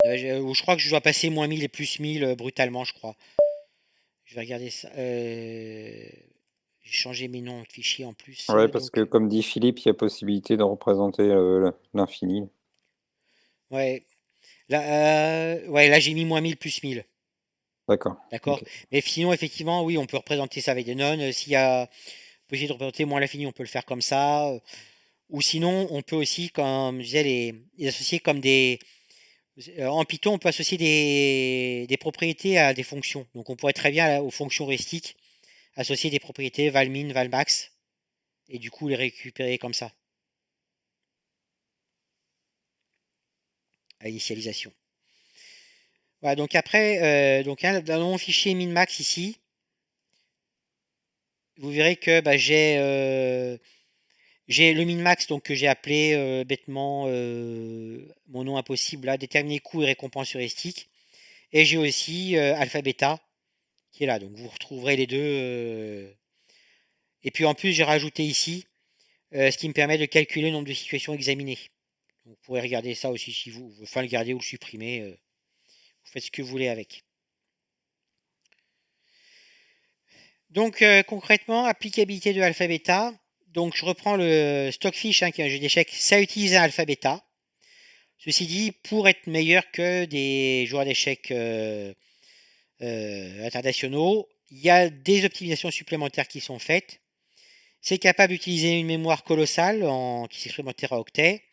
Je crois que je dois passer moins 1000 et plus 1000 brutalement, je crois. Je vais regarder ça. J'ai changé mes noms de fichiers en plus. Ouais, parce que Donc, comme dit Philippe, il y a possibilité de représenter l'infini. ouais. Là j'ai mis moins 1000 plus 1000. D'accord. D'accord? Ok. Mais sinon, effectivement, oui, on peut représenter ça avec des nonnes. S'il y a possibilité de représenter moins l'infini, on peut le faire comme ça. Ou sinon, on peut aussi, comme je disais, les associer comme des. En Python, on peut associer des propriétés à des fonctions. Donc, on pourrait très bien, aux fonctions heuristiques, associer des propriétés valmin, valmax, et du coup les récupérer comme ça, à l'initialisation. Voilà, donc après, donc, hein, dans mon fichier minmax ici, vous verrez que bah, j'ai le minmax donc, que j'ai appelé bêtement mon nom impossible là, déterminer coût et récompense heuristique. Et j'ai aussi alpha bêta qui est là. Donc vous retrouverez les deux. Et puis en plus, j'ai rajouté ici ce qui me permet de calculer le nombre de situations examinées. Donc, vous pourrez regarder ça aussi si vous, enfin le garder ou le supprimer. Vous faites ce que vous voulez avec. Donc concrètement, applicabilité de alpha bêta. Donc je reprends le Stockfish, hein, qui est un jeu d'échecs. Ça utilise un alpha bêta. Ceci dit, pour être meilleur que des joueurs d'échecs internationaux, il y a des optimisations supplémentaires qui sont faites. C'est capable d'utiliser une mémoire colossale qui s'exprime en téraoctets.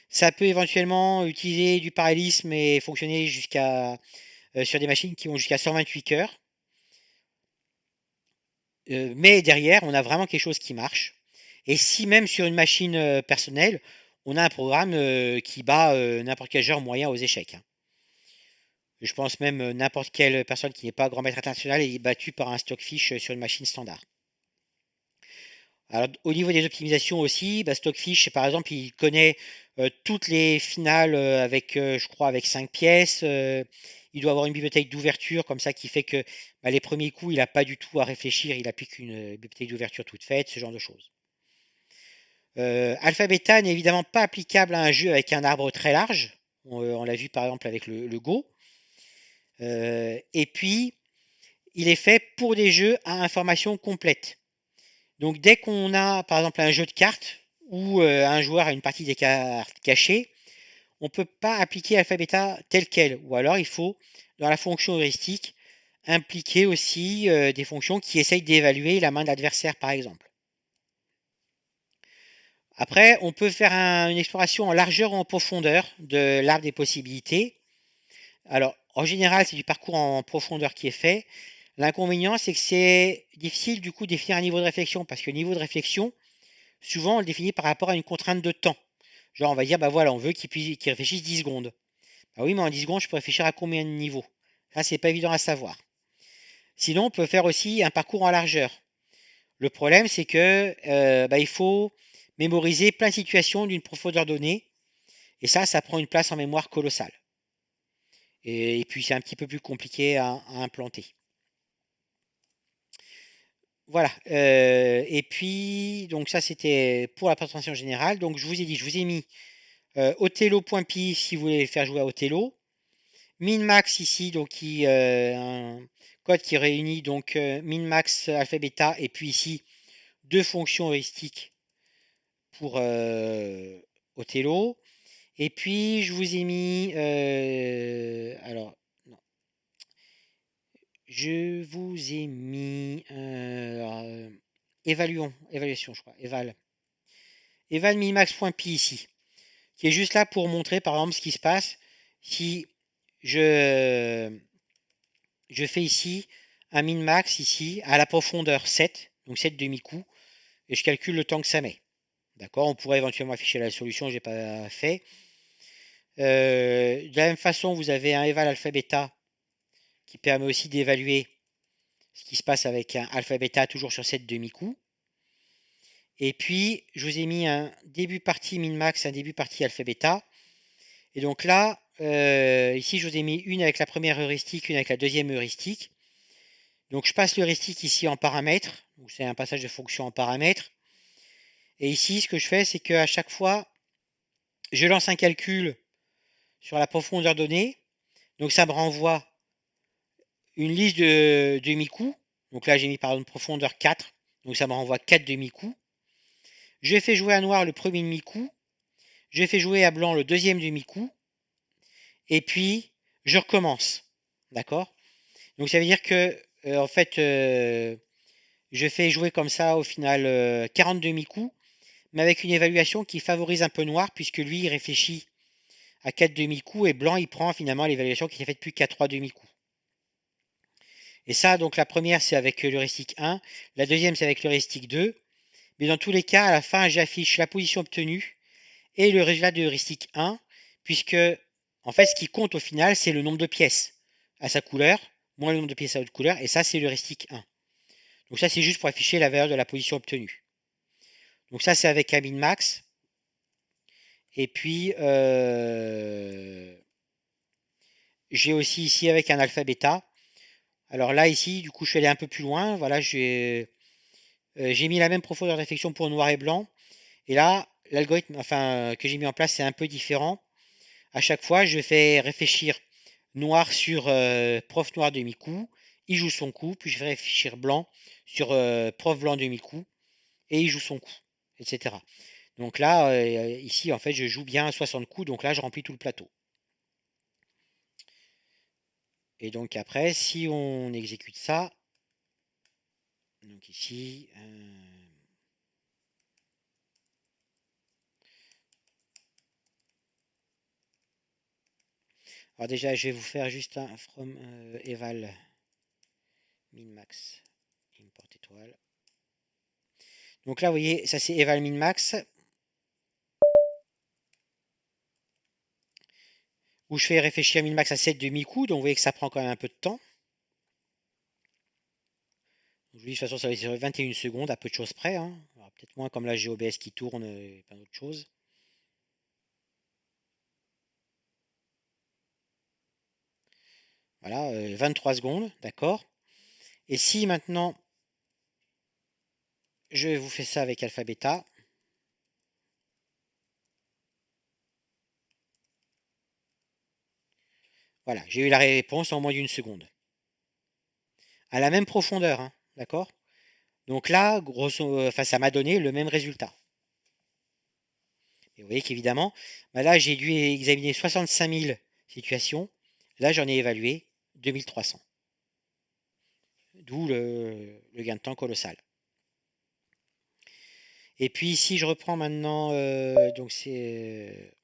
Ça peut éventuellement utiliser du parallélisme et fonctionner sur des machines qui vont jusqu'à 128 cœurs. Mais derrière, on a vraiment quelque chose qui marche. Et si même sur une machine personnelle, on a un programme qui bat n'importe quel joueur moyen aux échecs, hein. Je pense même n'importe quelle personne qui n'est pas grand maître international est battue par un Stockfish sur une machine standard. Alors, au niveau des optimisations aussi, bah, Stockfish, par exemple, il connaît toutes les finales avec, je crois, avec 5 pièces. Il doit avoir une bibliothèque d'ouverture comme ça qui fait que bah, les premiers coups, il n'a pas du tout à réfléchir, il applique une bibliothèque d'ouverture toute faite, ce genre de choses. Alpha Beta n'est évidemment pas applicable à un jeu avec un arbre très large. On l'a vu par exemple avec le Go. Et puis, il est fait pour des jeux à information complète. Donc dès qu'on a par exemple un jeu de cartes où un joueur a une partie des cartes cachées, on ne peut pas appliquer alpha beta tel quel. Ou alors il faut, dans la fonction heuristique, impliquer aussi des fonctions qui essayent d'évaluer la main de l'adversaire, par exemple. Après, on peut faire une exploration en largeur ou en profondeur de l'arbre des possibilités. Alors, en général, c'est du parcours en profondeur qui est fait. L'inconvénient, c'est que c'est difficile du coup de définir un niveau de réflexion, parce que le niveau de réflexion, souvent, on le définit par rapport à une contrainte de temps. Genre, on va dire, bah voilà, on veut qu'il réfléchisse 10 secondes. Bah oui, mais en 10 secondes, je peux réfléchir à combien de niveaux? Ça, c'est pas évident à savoir. Sinon, on peut faire aussi un parcours en largeur. Le problème, c'est que bah, il faut mémoriser plein de situations d'une profondeur donnée. Et ça prend une place en mémoire colossale. Et puis, c'est un petit peu plus compliqué à implanter. Voilà. Et puis, donc ça, c'était pour la présentation générale. Donc, je vous ai mis Othello.py si vous voulez faire jouer à Othello. min-max ici, donc un code qui réunit donc min-max, alpha, bêta, et puis ici deux fonctions heuristiques pour Othello. Et puis je vous ai mis alors non, je vous ai mis évaluation, je crois, eval min-max.pi ici, qui est juste là pour montrer par exemple ce qui se passe si je fais ici un min-max ici à la profondeur 7, donc 7 demi-coups, et je calcule le temps que ça met. D'accord, on pourrait éventuellement afficher la solution, je n'ai pas fait. De la même façon, vous avez un eval alpha bêta qui permet aussi d'évaluer ce qui se passe avec un alpha bêta toujours sur 7 demi-coups. Et puis, je vous ai mis un début partie min-max, un début partie alpha bêta. Et donc là, ici, je vous ai mis une avec la première heuristique, une avec la deuxième heuristique. Donc je passe l'heuristique ici en paramètres. C'est un passage de fonction en paramètres. Et ici, ce que je fais, c'est qu'à chaque fois, je lance un calcul sur la profondeur donnée. Donc ça me renvoie une liste de demi-coups. Donc là, j'ai mis par exemple profondeur 4. Donc ça me renvoie 4 demi-coups. Je fais jouer à noir le premier demi-coup. Je fais jouer à blanc le deuxième demi-coup. Et puis, je recommence. D'accord? Donc ça veut dire que, en fait, je fais jouer comme ça au final 40 demi-coups, mais avec une évaluation qui favorise un peu noir, puisque lui, il réfléchit à 4 demi-coups, et blanc, il prend finalement l'évaluation qui s'est faite plus qu'à 3 demi-coups. Et ça, donc la première, c'est avec l'heuristique 1, la deuxième, c'est avec l'heuristique 2, mais dans tous les cas, à la fin, j'affiche la position obtenue et le résultat de l'heuristique 1, puisque, en fait, ce qui compte au final, c'est le nombre de pièces à sa couleur, moins le nombre de pièces à votre couleur, et ça, c'est l'heuristique 1. Donc ça, c'est juste pour afficher la valeur de la position obtenue. Donc ça, c'est avec un min-max. Et puis, j'ai aussi ici avec un alpha bêta. Alors là, ici, du coup, je suis allé un peu plus loin. Voilà, j'ai mis la même profondeur d'affection pour noir et blanc. Et là, l'algorithme que j'ai mis en place, c'est un peu différent. À chaque fois, je fais réfléchir noir sur prof noir demi-coup. Il joue son coup. Puis je vais réfléchir blanc sur prof blanc demi-coup. Et il joue son coup, etc. Donc là, ici, en fait, je joue bien 60 coups. Donc là, je remplis tout le plateau. Et donc après, si on exécute ça, donc ici, alors déjà, je vais vous faire juste un from eval min-max import étoile. Donc là, vous voyez, ça c'est eval min-max, où je fais réfléchir min-max à 7 demi-coups, donc vous voyez que ça prend quand même un peu de temps. Donc, je vous dis, de toute façon, ça va être 21 secondes, à peu de choses près. Hein. Peut-être moins comme la GeoBS qui tourne et plein d'autres choses. Voilà, 23 secondes, d'accord. Et si maintenant, je vous fais ça avec alpha bêta, voilà, j'ai eu la réponse en moins d'une seconde. À la même profondeur, hein, d'accord? Donc là, ça m'a donné le même résultat. Et vous voyez qu'évidemment, bah là, j'ai dû examiner 65 000 situations. Là, j'en ai évalué 2300. D'où le gain de temps colossal. Et puis si je reprends maintenant, donc c'est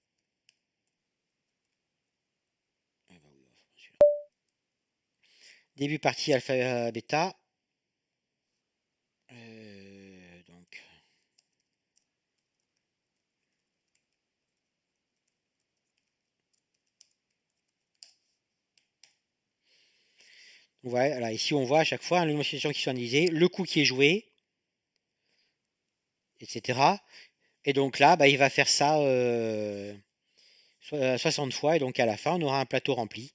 début partie alpha bêta. Donc voilà, ici on voit à chaque fois le nombre de situations qui sont analysées, le coup qui est joué, etc. Et donc là, bah, il va faire ça 60 fois, et donc à la fin, on aura un plateau rempli.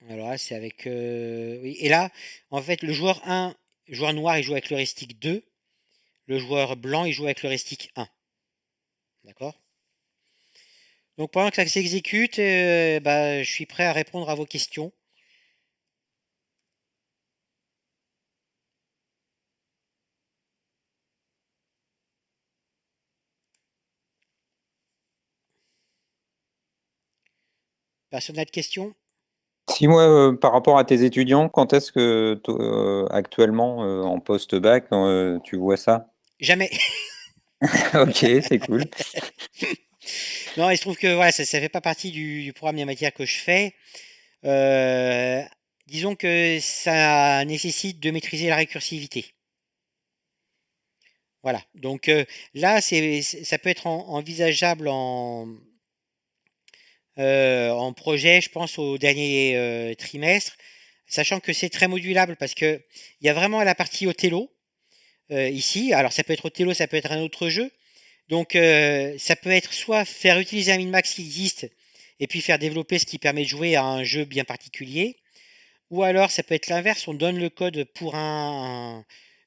Alors là, c'est avec... oui. Et là, en fait, le joueur 1, le joueur noir, il joue avec l'heuristique 2. Le joueur blanc, il joue avec l'heuristique 1. D'accord? Donc pendant que ça s'exécute, bah, je suis prêt à répondre à vos questions. Personne n'a de questions? Si moi, par rapport à tes étudiants, quand est-ce que actuellement, en post-bac, tu vois ça? Jamais. Ok, c'est cool. Non, il se trouve que voilà, ça fait pas partie du programme des matières que je fais. Euh, disons que ça nécessite de maîtriser la récursivité. Voilà. Donc là, ça peut être envisageable en projet, je pense, au dernier trimestre, sachant que c'est très modulable parce que il y a vraiment la partie Othello ici. Alors ça peut être Othello, ça peut être un autre jeu. Donc ça peut être soit faire utiliser un min-max qui existe et puis faire développer ce qui permet de jouer à un jeu bien particulier. Ou alors ça peut être l'inverse, on donne le code pour tout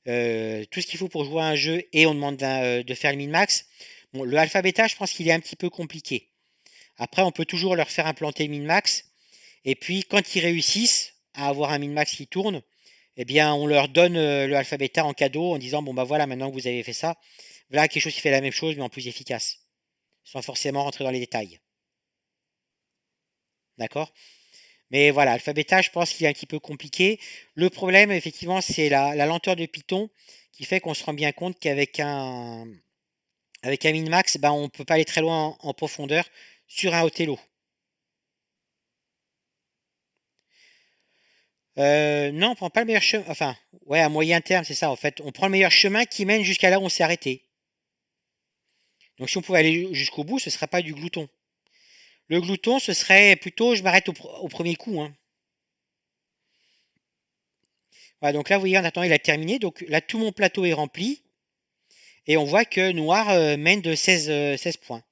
ce qu'il faut pour jouer à un jeu et on demande de faire le min-max. Bon, le alpha bêta, je pense qu'il est un petit peu compliqué. Après, on peut toujours leur faire implanter le min-max. Et puis, quand ils réussissent à avoir un min-max qui tourne, eh bien, on leur donne le alpha bêta en cadeau en disant, bon, bah voilà, maintenant que vous avez fait ça, voilà quelque chose qui fait la même chose, mais en plus efficace, sans forcément rentrer dans les détails. D'accord? Mais voilà, alpha bêta, je pense qu'il est un petit peu compliqué. Le problème, effectivement, c'est la lenteur de Python qui fait qu'on se rend bien compte qu'avec avec un min-max, ben, on ne peut pas aller très loin en profondeur sur un Othello. Non, on prend pas le meilleur chemin. Enfin, ouais, à moyen terme, c'est ça. En fait, on prend le meilleur chemin qui mène jusqu'à là où on s'est arrêté. Donc, si on pouvait aller jusqu'au bout, ce serait pas du glouton. Le glouton, ce serait plutôt, je m'arrête au premier coup, hein. Voilà, donc là, vous voyez, en attendant, il a terminé. Donc là, tout mon plateau est rempli. Et on voit que noir mène de 16 points.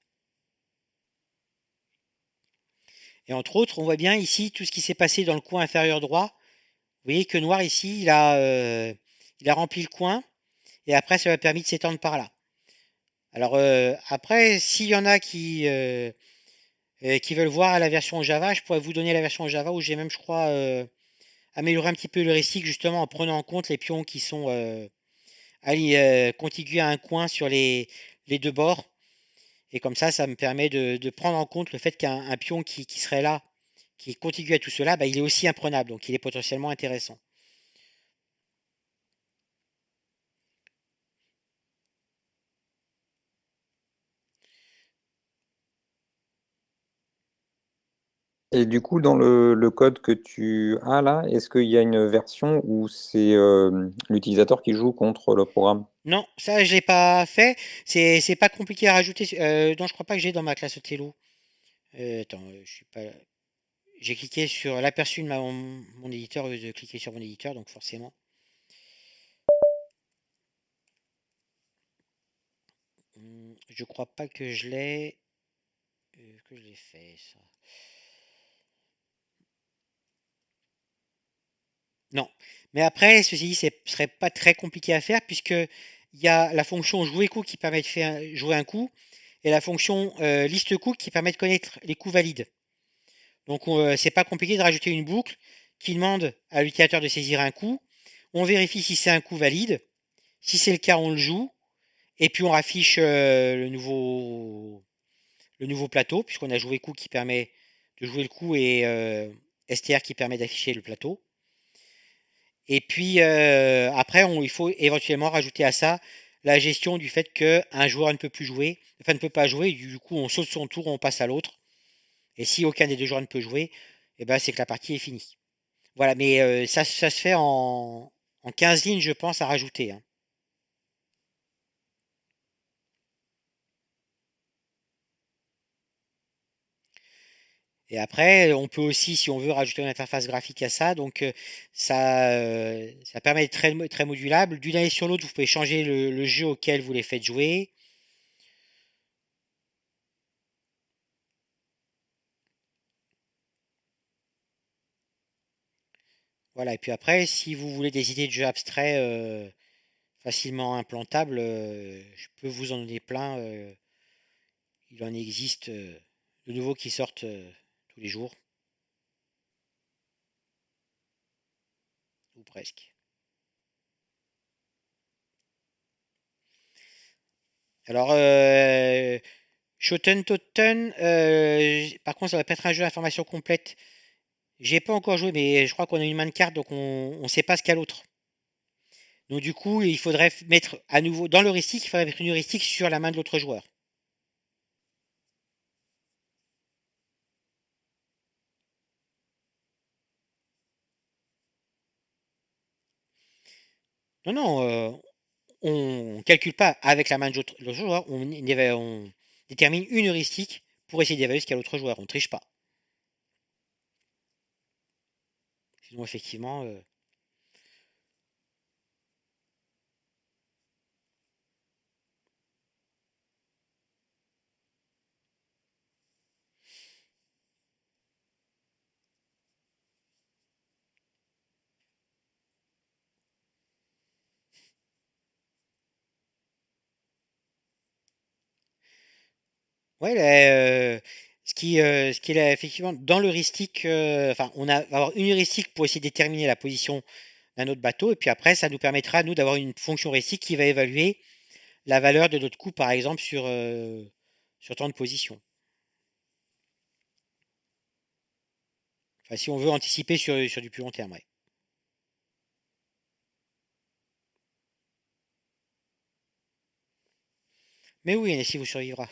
Et entre autres, on voit bien ici tout ce qui s'est passé dans le coin inférieur droit. Vous voyez que noir ici, il a rempli le coin. Et après, ça lui a permis de s'étendre par là. Alors après, s'il y en a qui veulent voir la version Java, je pourrais vous donner la version Java où j'ai même, je crois, amélioré un petit peu le récit justement en prenant en compte les pions qui sont contigus à un coin sur les deux bords. Et comme ça me permet de prendre en compte le fait qu'un pion qui serait là, qui est contigu à tout cela, bah, il est aussi imprenable, donc il est potentiellement intéressant. Et du coup, dans le code que tu as là, est-ce qu'il y a une version où c'est l'utilisateur qui joue contre le programme? Non, ça je l'ai pas fait. C'est pas compliqué à rajouter. Non, je crois pas que j'ai dans ma classe Othello. Attends, je suis pas. J'ai cliqué sur l'aperçu de mon éditeur au lieu de cliquer sur mon éditeur, donc forcément. Je crois pas que je l'ai. Que je l'ai fait ça. Non. Mais après, ceci dit, ce serait pas très compliqué à faire puisque il y a la fonction jouer coup qui permet de faire jouer un coup et la fonction liste coup qui permet de connaître les coups valides. Donc c'est pas compliqué de rajouter une boucle qui demande à l'utilisateur de saisir un coup. On vérifie si c'est un coup valide. Si c'est le cas, on le joue. Et puis on affiche le nouveau plateau, puisqu'on a joué coup qui permet de jouer le coup et STR qui permet d'afficher le plateau. Et puis après, il faut éventuellement rajouter à ça la gestion du fait qu'un joueur ne peut plus jouer, enfin ne peut pas jouer, du coup on saute son tour, on passe à l'autre. Et si aucun des deux joueurs ne peut jouer, eh ben, c'est que la partie est finie. Voilà, mais ça se fait en 15 lignes, je pense, à rajouter, hein. Et après, on peut aussi, si on veut, rajouter une interface graphique à ça. Donc, ça permet d'être très modulable. D'une année sur l'autre, vous pouvez changer le jeu auquel vous les faites jouer. Voilà. Et puis après, si vous voulez des idées de jeux abstraits facilement implantables, je peux vous en donner plein. Il en existe de nouveaux qui sortent tous les jours, ou presque. Alors, Shoten Totten, par contre, ça va pas être un jeu à information complète. J'ai pas encore joué, mais je crois qu'on a une main de carte, donc on ne sait pas ce qu'a l'autre. Donc du coup, il faudrait mettre à nouveau dans l'heuristique, il faudrait mettre une heuristique sur la main de l'autre joueur. Non, non, on calcule pas avec la main de l'autre joueur, on détermine une heuristique pour essayer d'évaluer ce qu'a l'autre joueur. On triche pas. Sinon, effectivement, ouais, ce qui est là, effectivement dans l'heuristique, enfin, va avoir une heuristique pour essayer de déterminer la position d'un autre bateau, et puis après, ça nous permettra, nous, d'avoir une fonction heuristique qui va évaluer la valeur de notre coup, par exemple, sur tant de positions. Enfin, si on veut anticiper sur du plus long terme, ouais. Mais oui, Nessie vous survivra.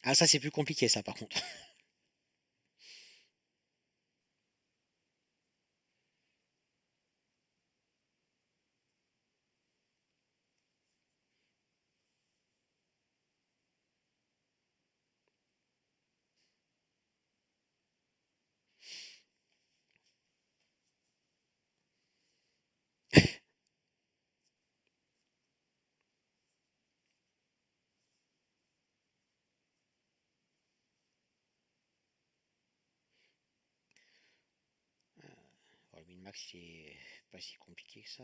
Ah, ça, c'est plus compliqué, ça, par contre. Bon, le min-max, c'est pas si compliqué que ça.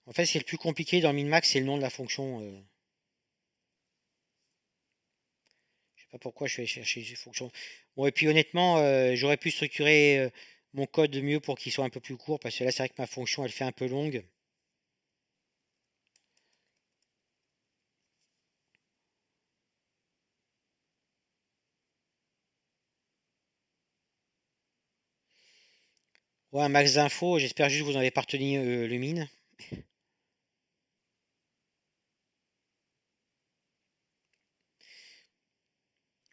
En fait, ce qui est le plus compliqué dans le min-max, c'est le nom de la fonction. Je sais pas pourquoi je suis allé chercher ces fonctions. Bon, et puis honnêtement, j'aurais pu structurer mon code mieux pour qu'il soit un peu plus court, parce que là, c'est vrai que ma fonction, elle fait un peu longue. Ouais, un max d'infos, j'espère juste que vous en avez pas retenu le min.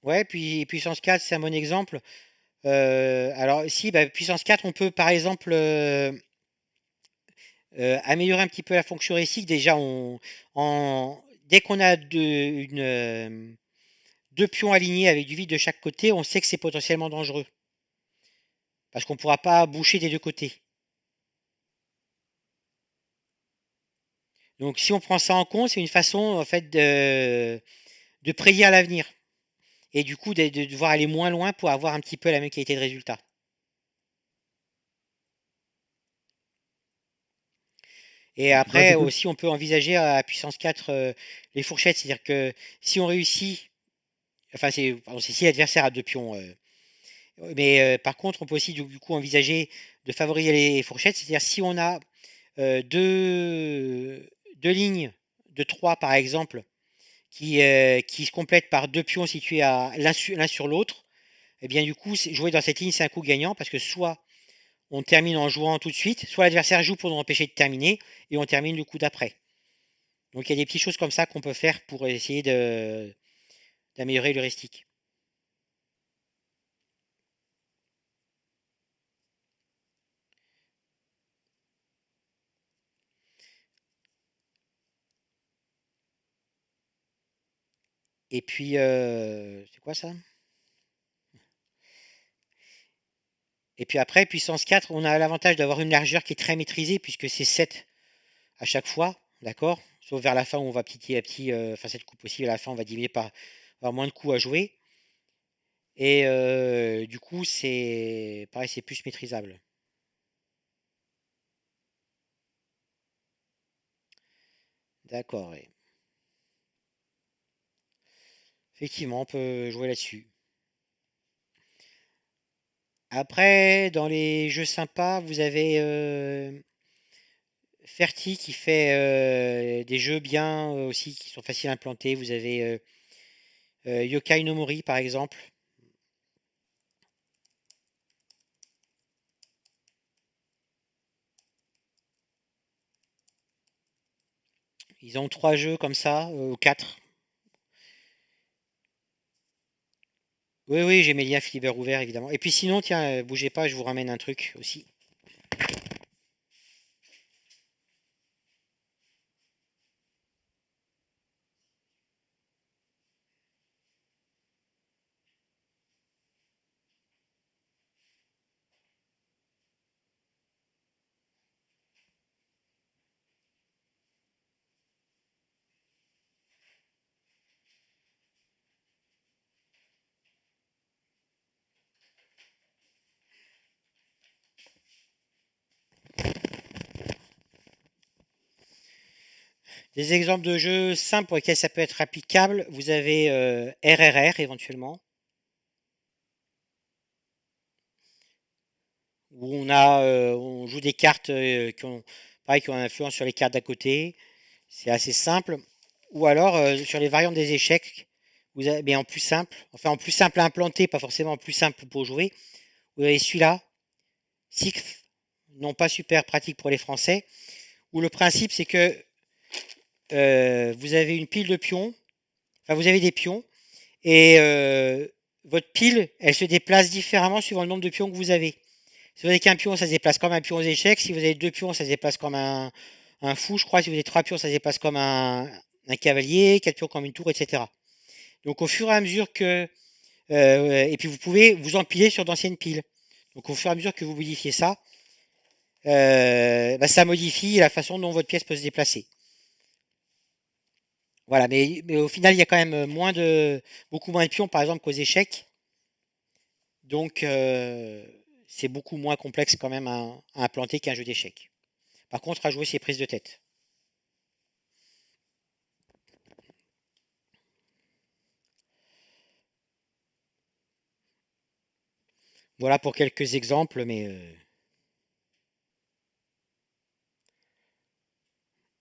Ouais, puis puissance 4, c'est un bon exemple. Alors, si, bah, puissance 4, on peut par exemple améliorer un petit peu la fonction heuristique. Déjà, dès qu'on a deux pions alignés avec du vide de chaque côté, on sait que c'est potentiellement dangereux. Parce qu'on ne pourra pas boucher des deux côtés. Donc, si on prend ça en compte, c'est une façon en fait de prédire l'avenir. Et du coup, de devoir aller moins loin pour avoir un petit peu la même qualité de résultat. Et Bah, après du coup, aussi, on peut envisager à puissance 4 les fourchettes. C'est-à-dire que si on réussit, enfin, c'est si l'adversaire a deux pions. Mais par contre, on peut aussi du coup envisager de favoriser les fourchettes. C'est-à-dire si on a deux lignes de 3 par exemple, qui se complètent par deux pions situés l'un sur l'autre, et bien du coup, jouer dans cette ligne, c'est un coup gagnant parce que soit on termine en jouant tout de suite, soit l'adversaire joue pour nous empêcher de terminer et on termine le coup d'après. Donc il y a des petites choses comme ça qu'on peut faire pour essayer d'améliorer l'heuristique. Et puis, c'est quoi ça? Et puis après, puissance 4, on a l'avantage d'avoir une largeur qui est très maîtrisée puisque c'est 7 à chaque fois, d'accord? Sauf vers la fin où on va petit à petit, enfin 7 coups possibles, à la fin on va diminuer par avoir moins de coups à jouer. Et du coup, c'est pareil, c'est plus maîtrisable. D'accord, ouais. Effectivement, on peut jouer là-dessus. Après, dans les jeux sympas, vous avez Ferti qui fait des jeux bien aussi, qui sont faciles à implanter. Vous avez Yokai no Mori, par exemple. Ils ont 3 jeux comme ça, ou 4. Oui, oui, j'ai mes liens Philibert ouvert, évidemment. Et puis sinon, tiens, bougez pas, je vous ramène un truc aussi. Des exemples de jeux simples pour lesquels ça peut être applicable. Vous avez RRR éventuellement, où on joue des cartes pareil, qui ont une influence sur les cartes d'à côté. C'est assez simple. Ou alors sur les variantes des échecs, vous avez, mais en plus simple, enfin en plus simple à implanter, pas forcément en plus simple pour jouer. Vous avez celui-là, Sixth, non pas super pratique pour les Français, où le principe c'est que vous avez une pile de pions, enfin vous avez des pions, et votre pile, elle se déplace différemment suivant le nombre de pions que vous avez. Si vous avez qu'un pion, ça se déplace comme un pion aux échecs. Si vous avez 2 pions, ça se déplace comme un fou, je crois. Si vous avez 3 pions, ça se déplace comme un cavalier, 4 pions comme une tour, etc. Donc au fur et à mesure que... et puis vous pouvez vous empiler sur d'anciennes piles. Donc au fur et à mesure que vous modifiez ça, bah, ça modifie la façon dont votre pièce peut se déplacer. Voilà, mais au final, il y a quand même beaucoup moins de pions, par exemple, qu'aux échecs. Donc, c'est beaucoup moins complexe quand même à implanter qu'un jeu d'échecs. Par contre, à jouer, c'est prise de tête. Voilà pour quelques exemples, mais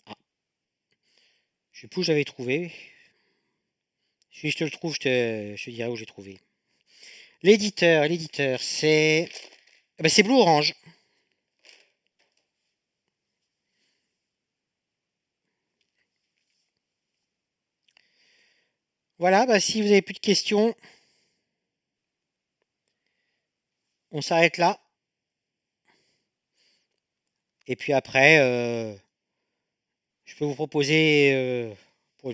ah, je sais plus où j'avais trouvé. Si je te le trouve, je te dirai où j'ai trouvé. L'éditeur, c'est ah ben, c'est Blue Orange. Voilà, bah, si vous avez plus de questions, on s'arrête là. Et puis après, je peux vous proposer pour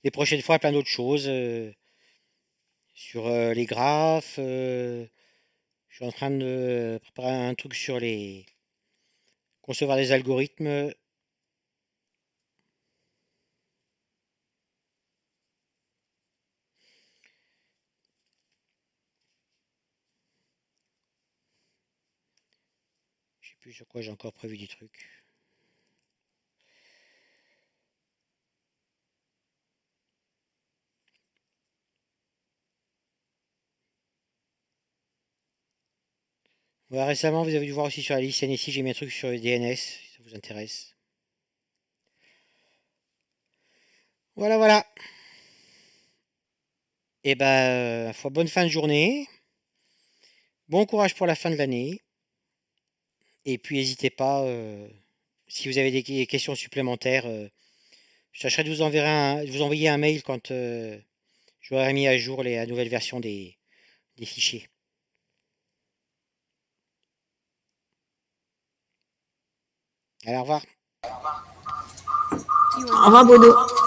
les prochaines fois plein d'autres choses sur les graphes. Je suis en train de préparer un truc sur les concevoir des algorithmes. Je sais plus sur quoi j'ai encore prévu des trucs. Voilà, récemment, vous avez dû voir aussi sur la liste NSI, j'ai mis un truc sur le DNS, si ça vous intéresse. Voilà, voilà. Et ben, bonne fin de journée. Bon courage pour la fin de l'année. Et puis, n'hésitez pas, si vous avez des questions supplémentaires, je tâcherai de vous envoyer un mail quand j'aurai mis à jour la nouvelle version des fichiers. Allez, au revoir. Au revoir, Bodo.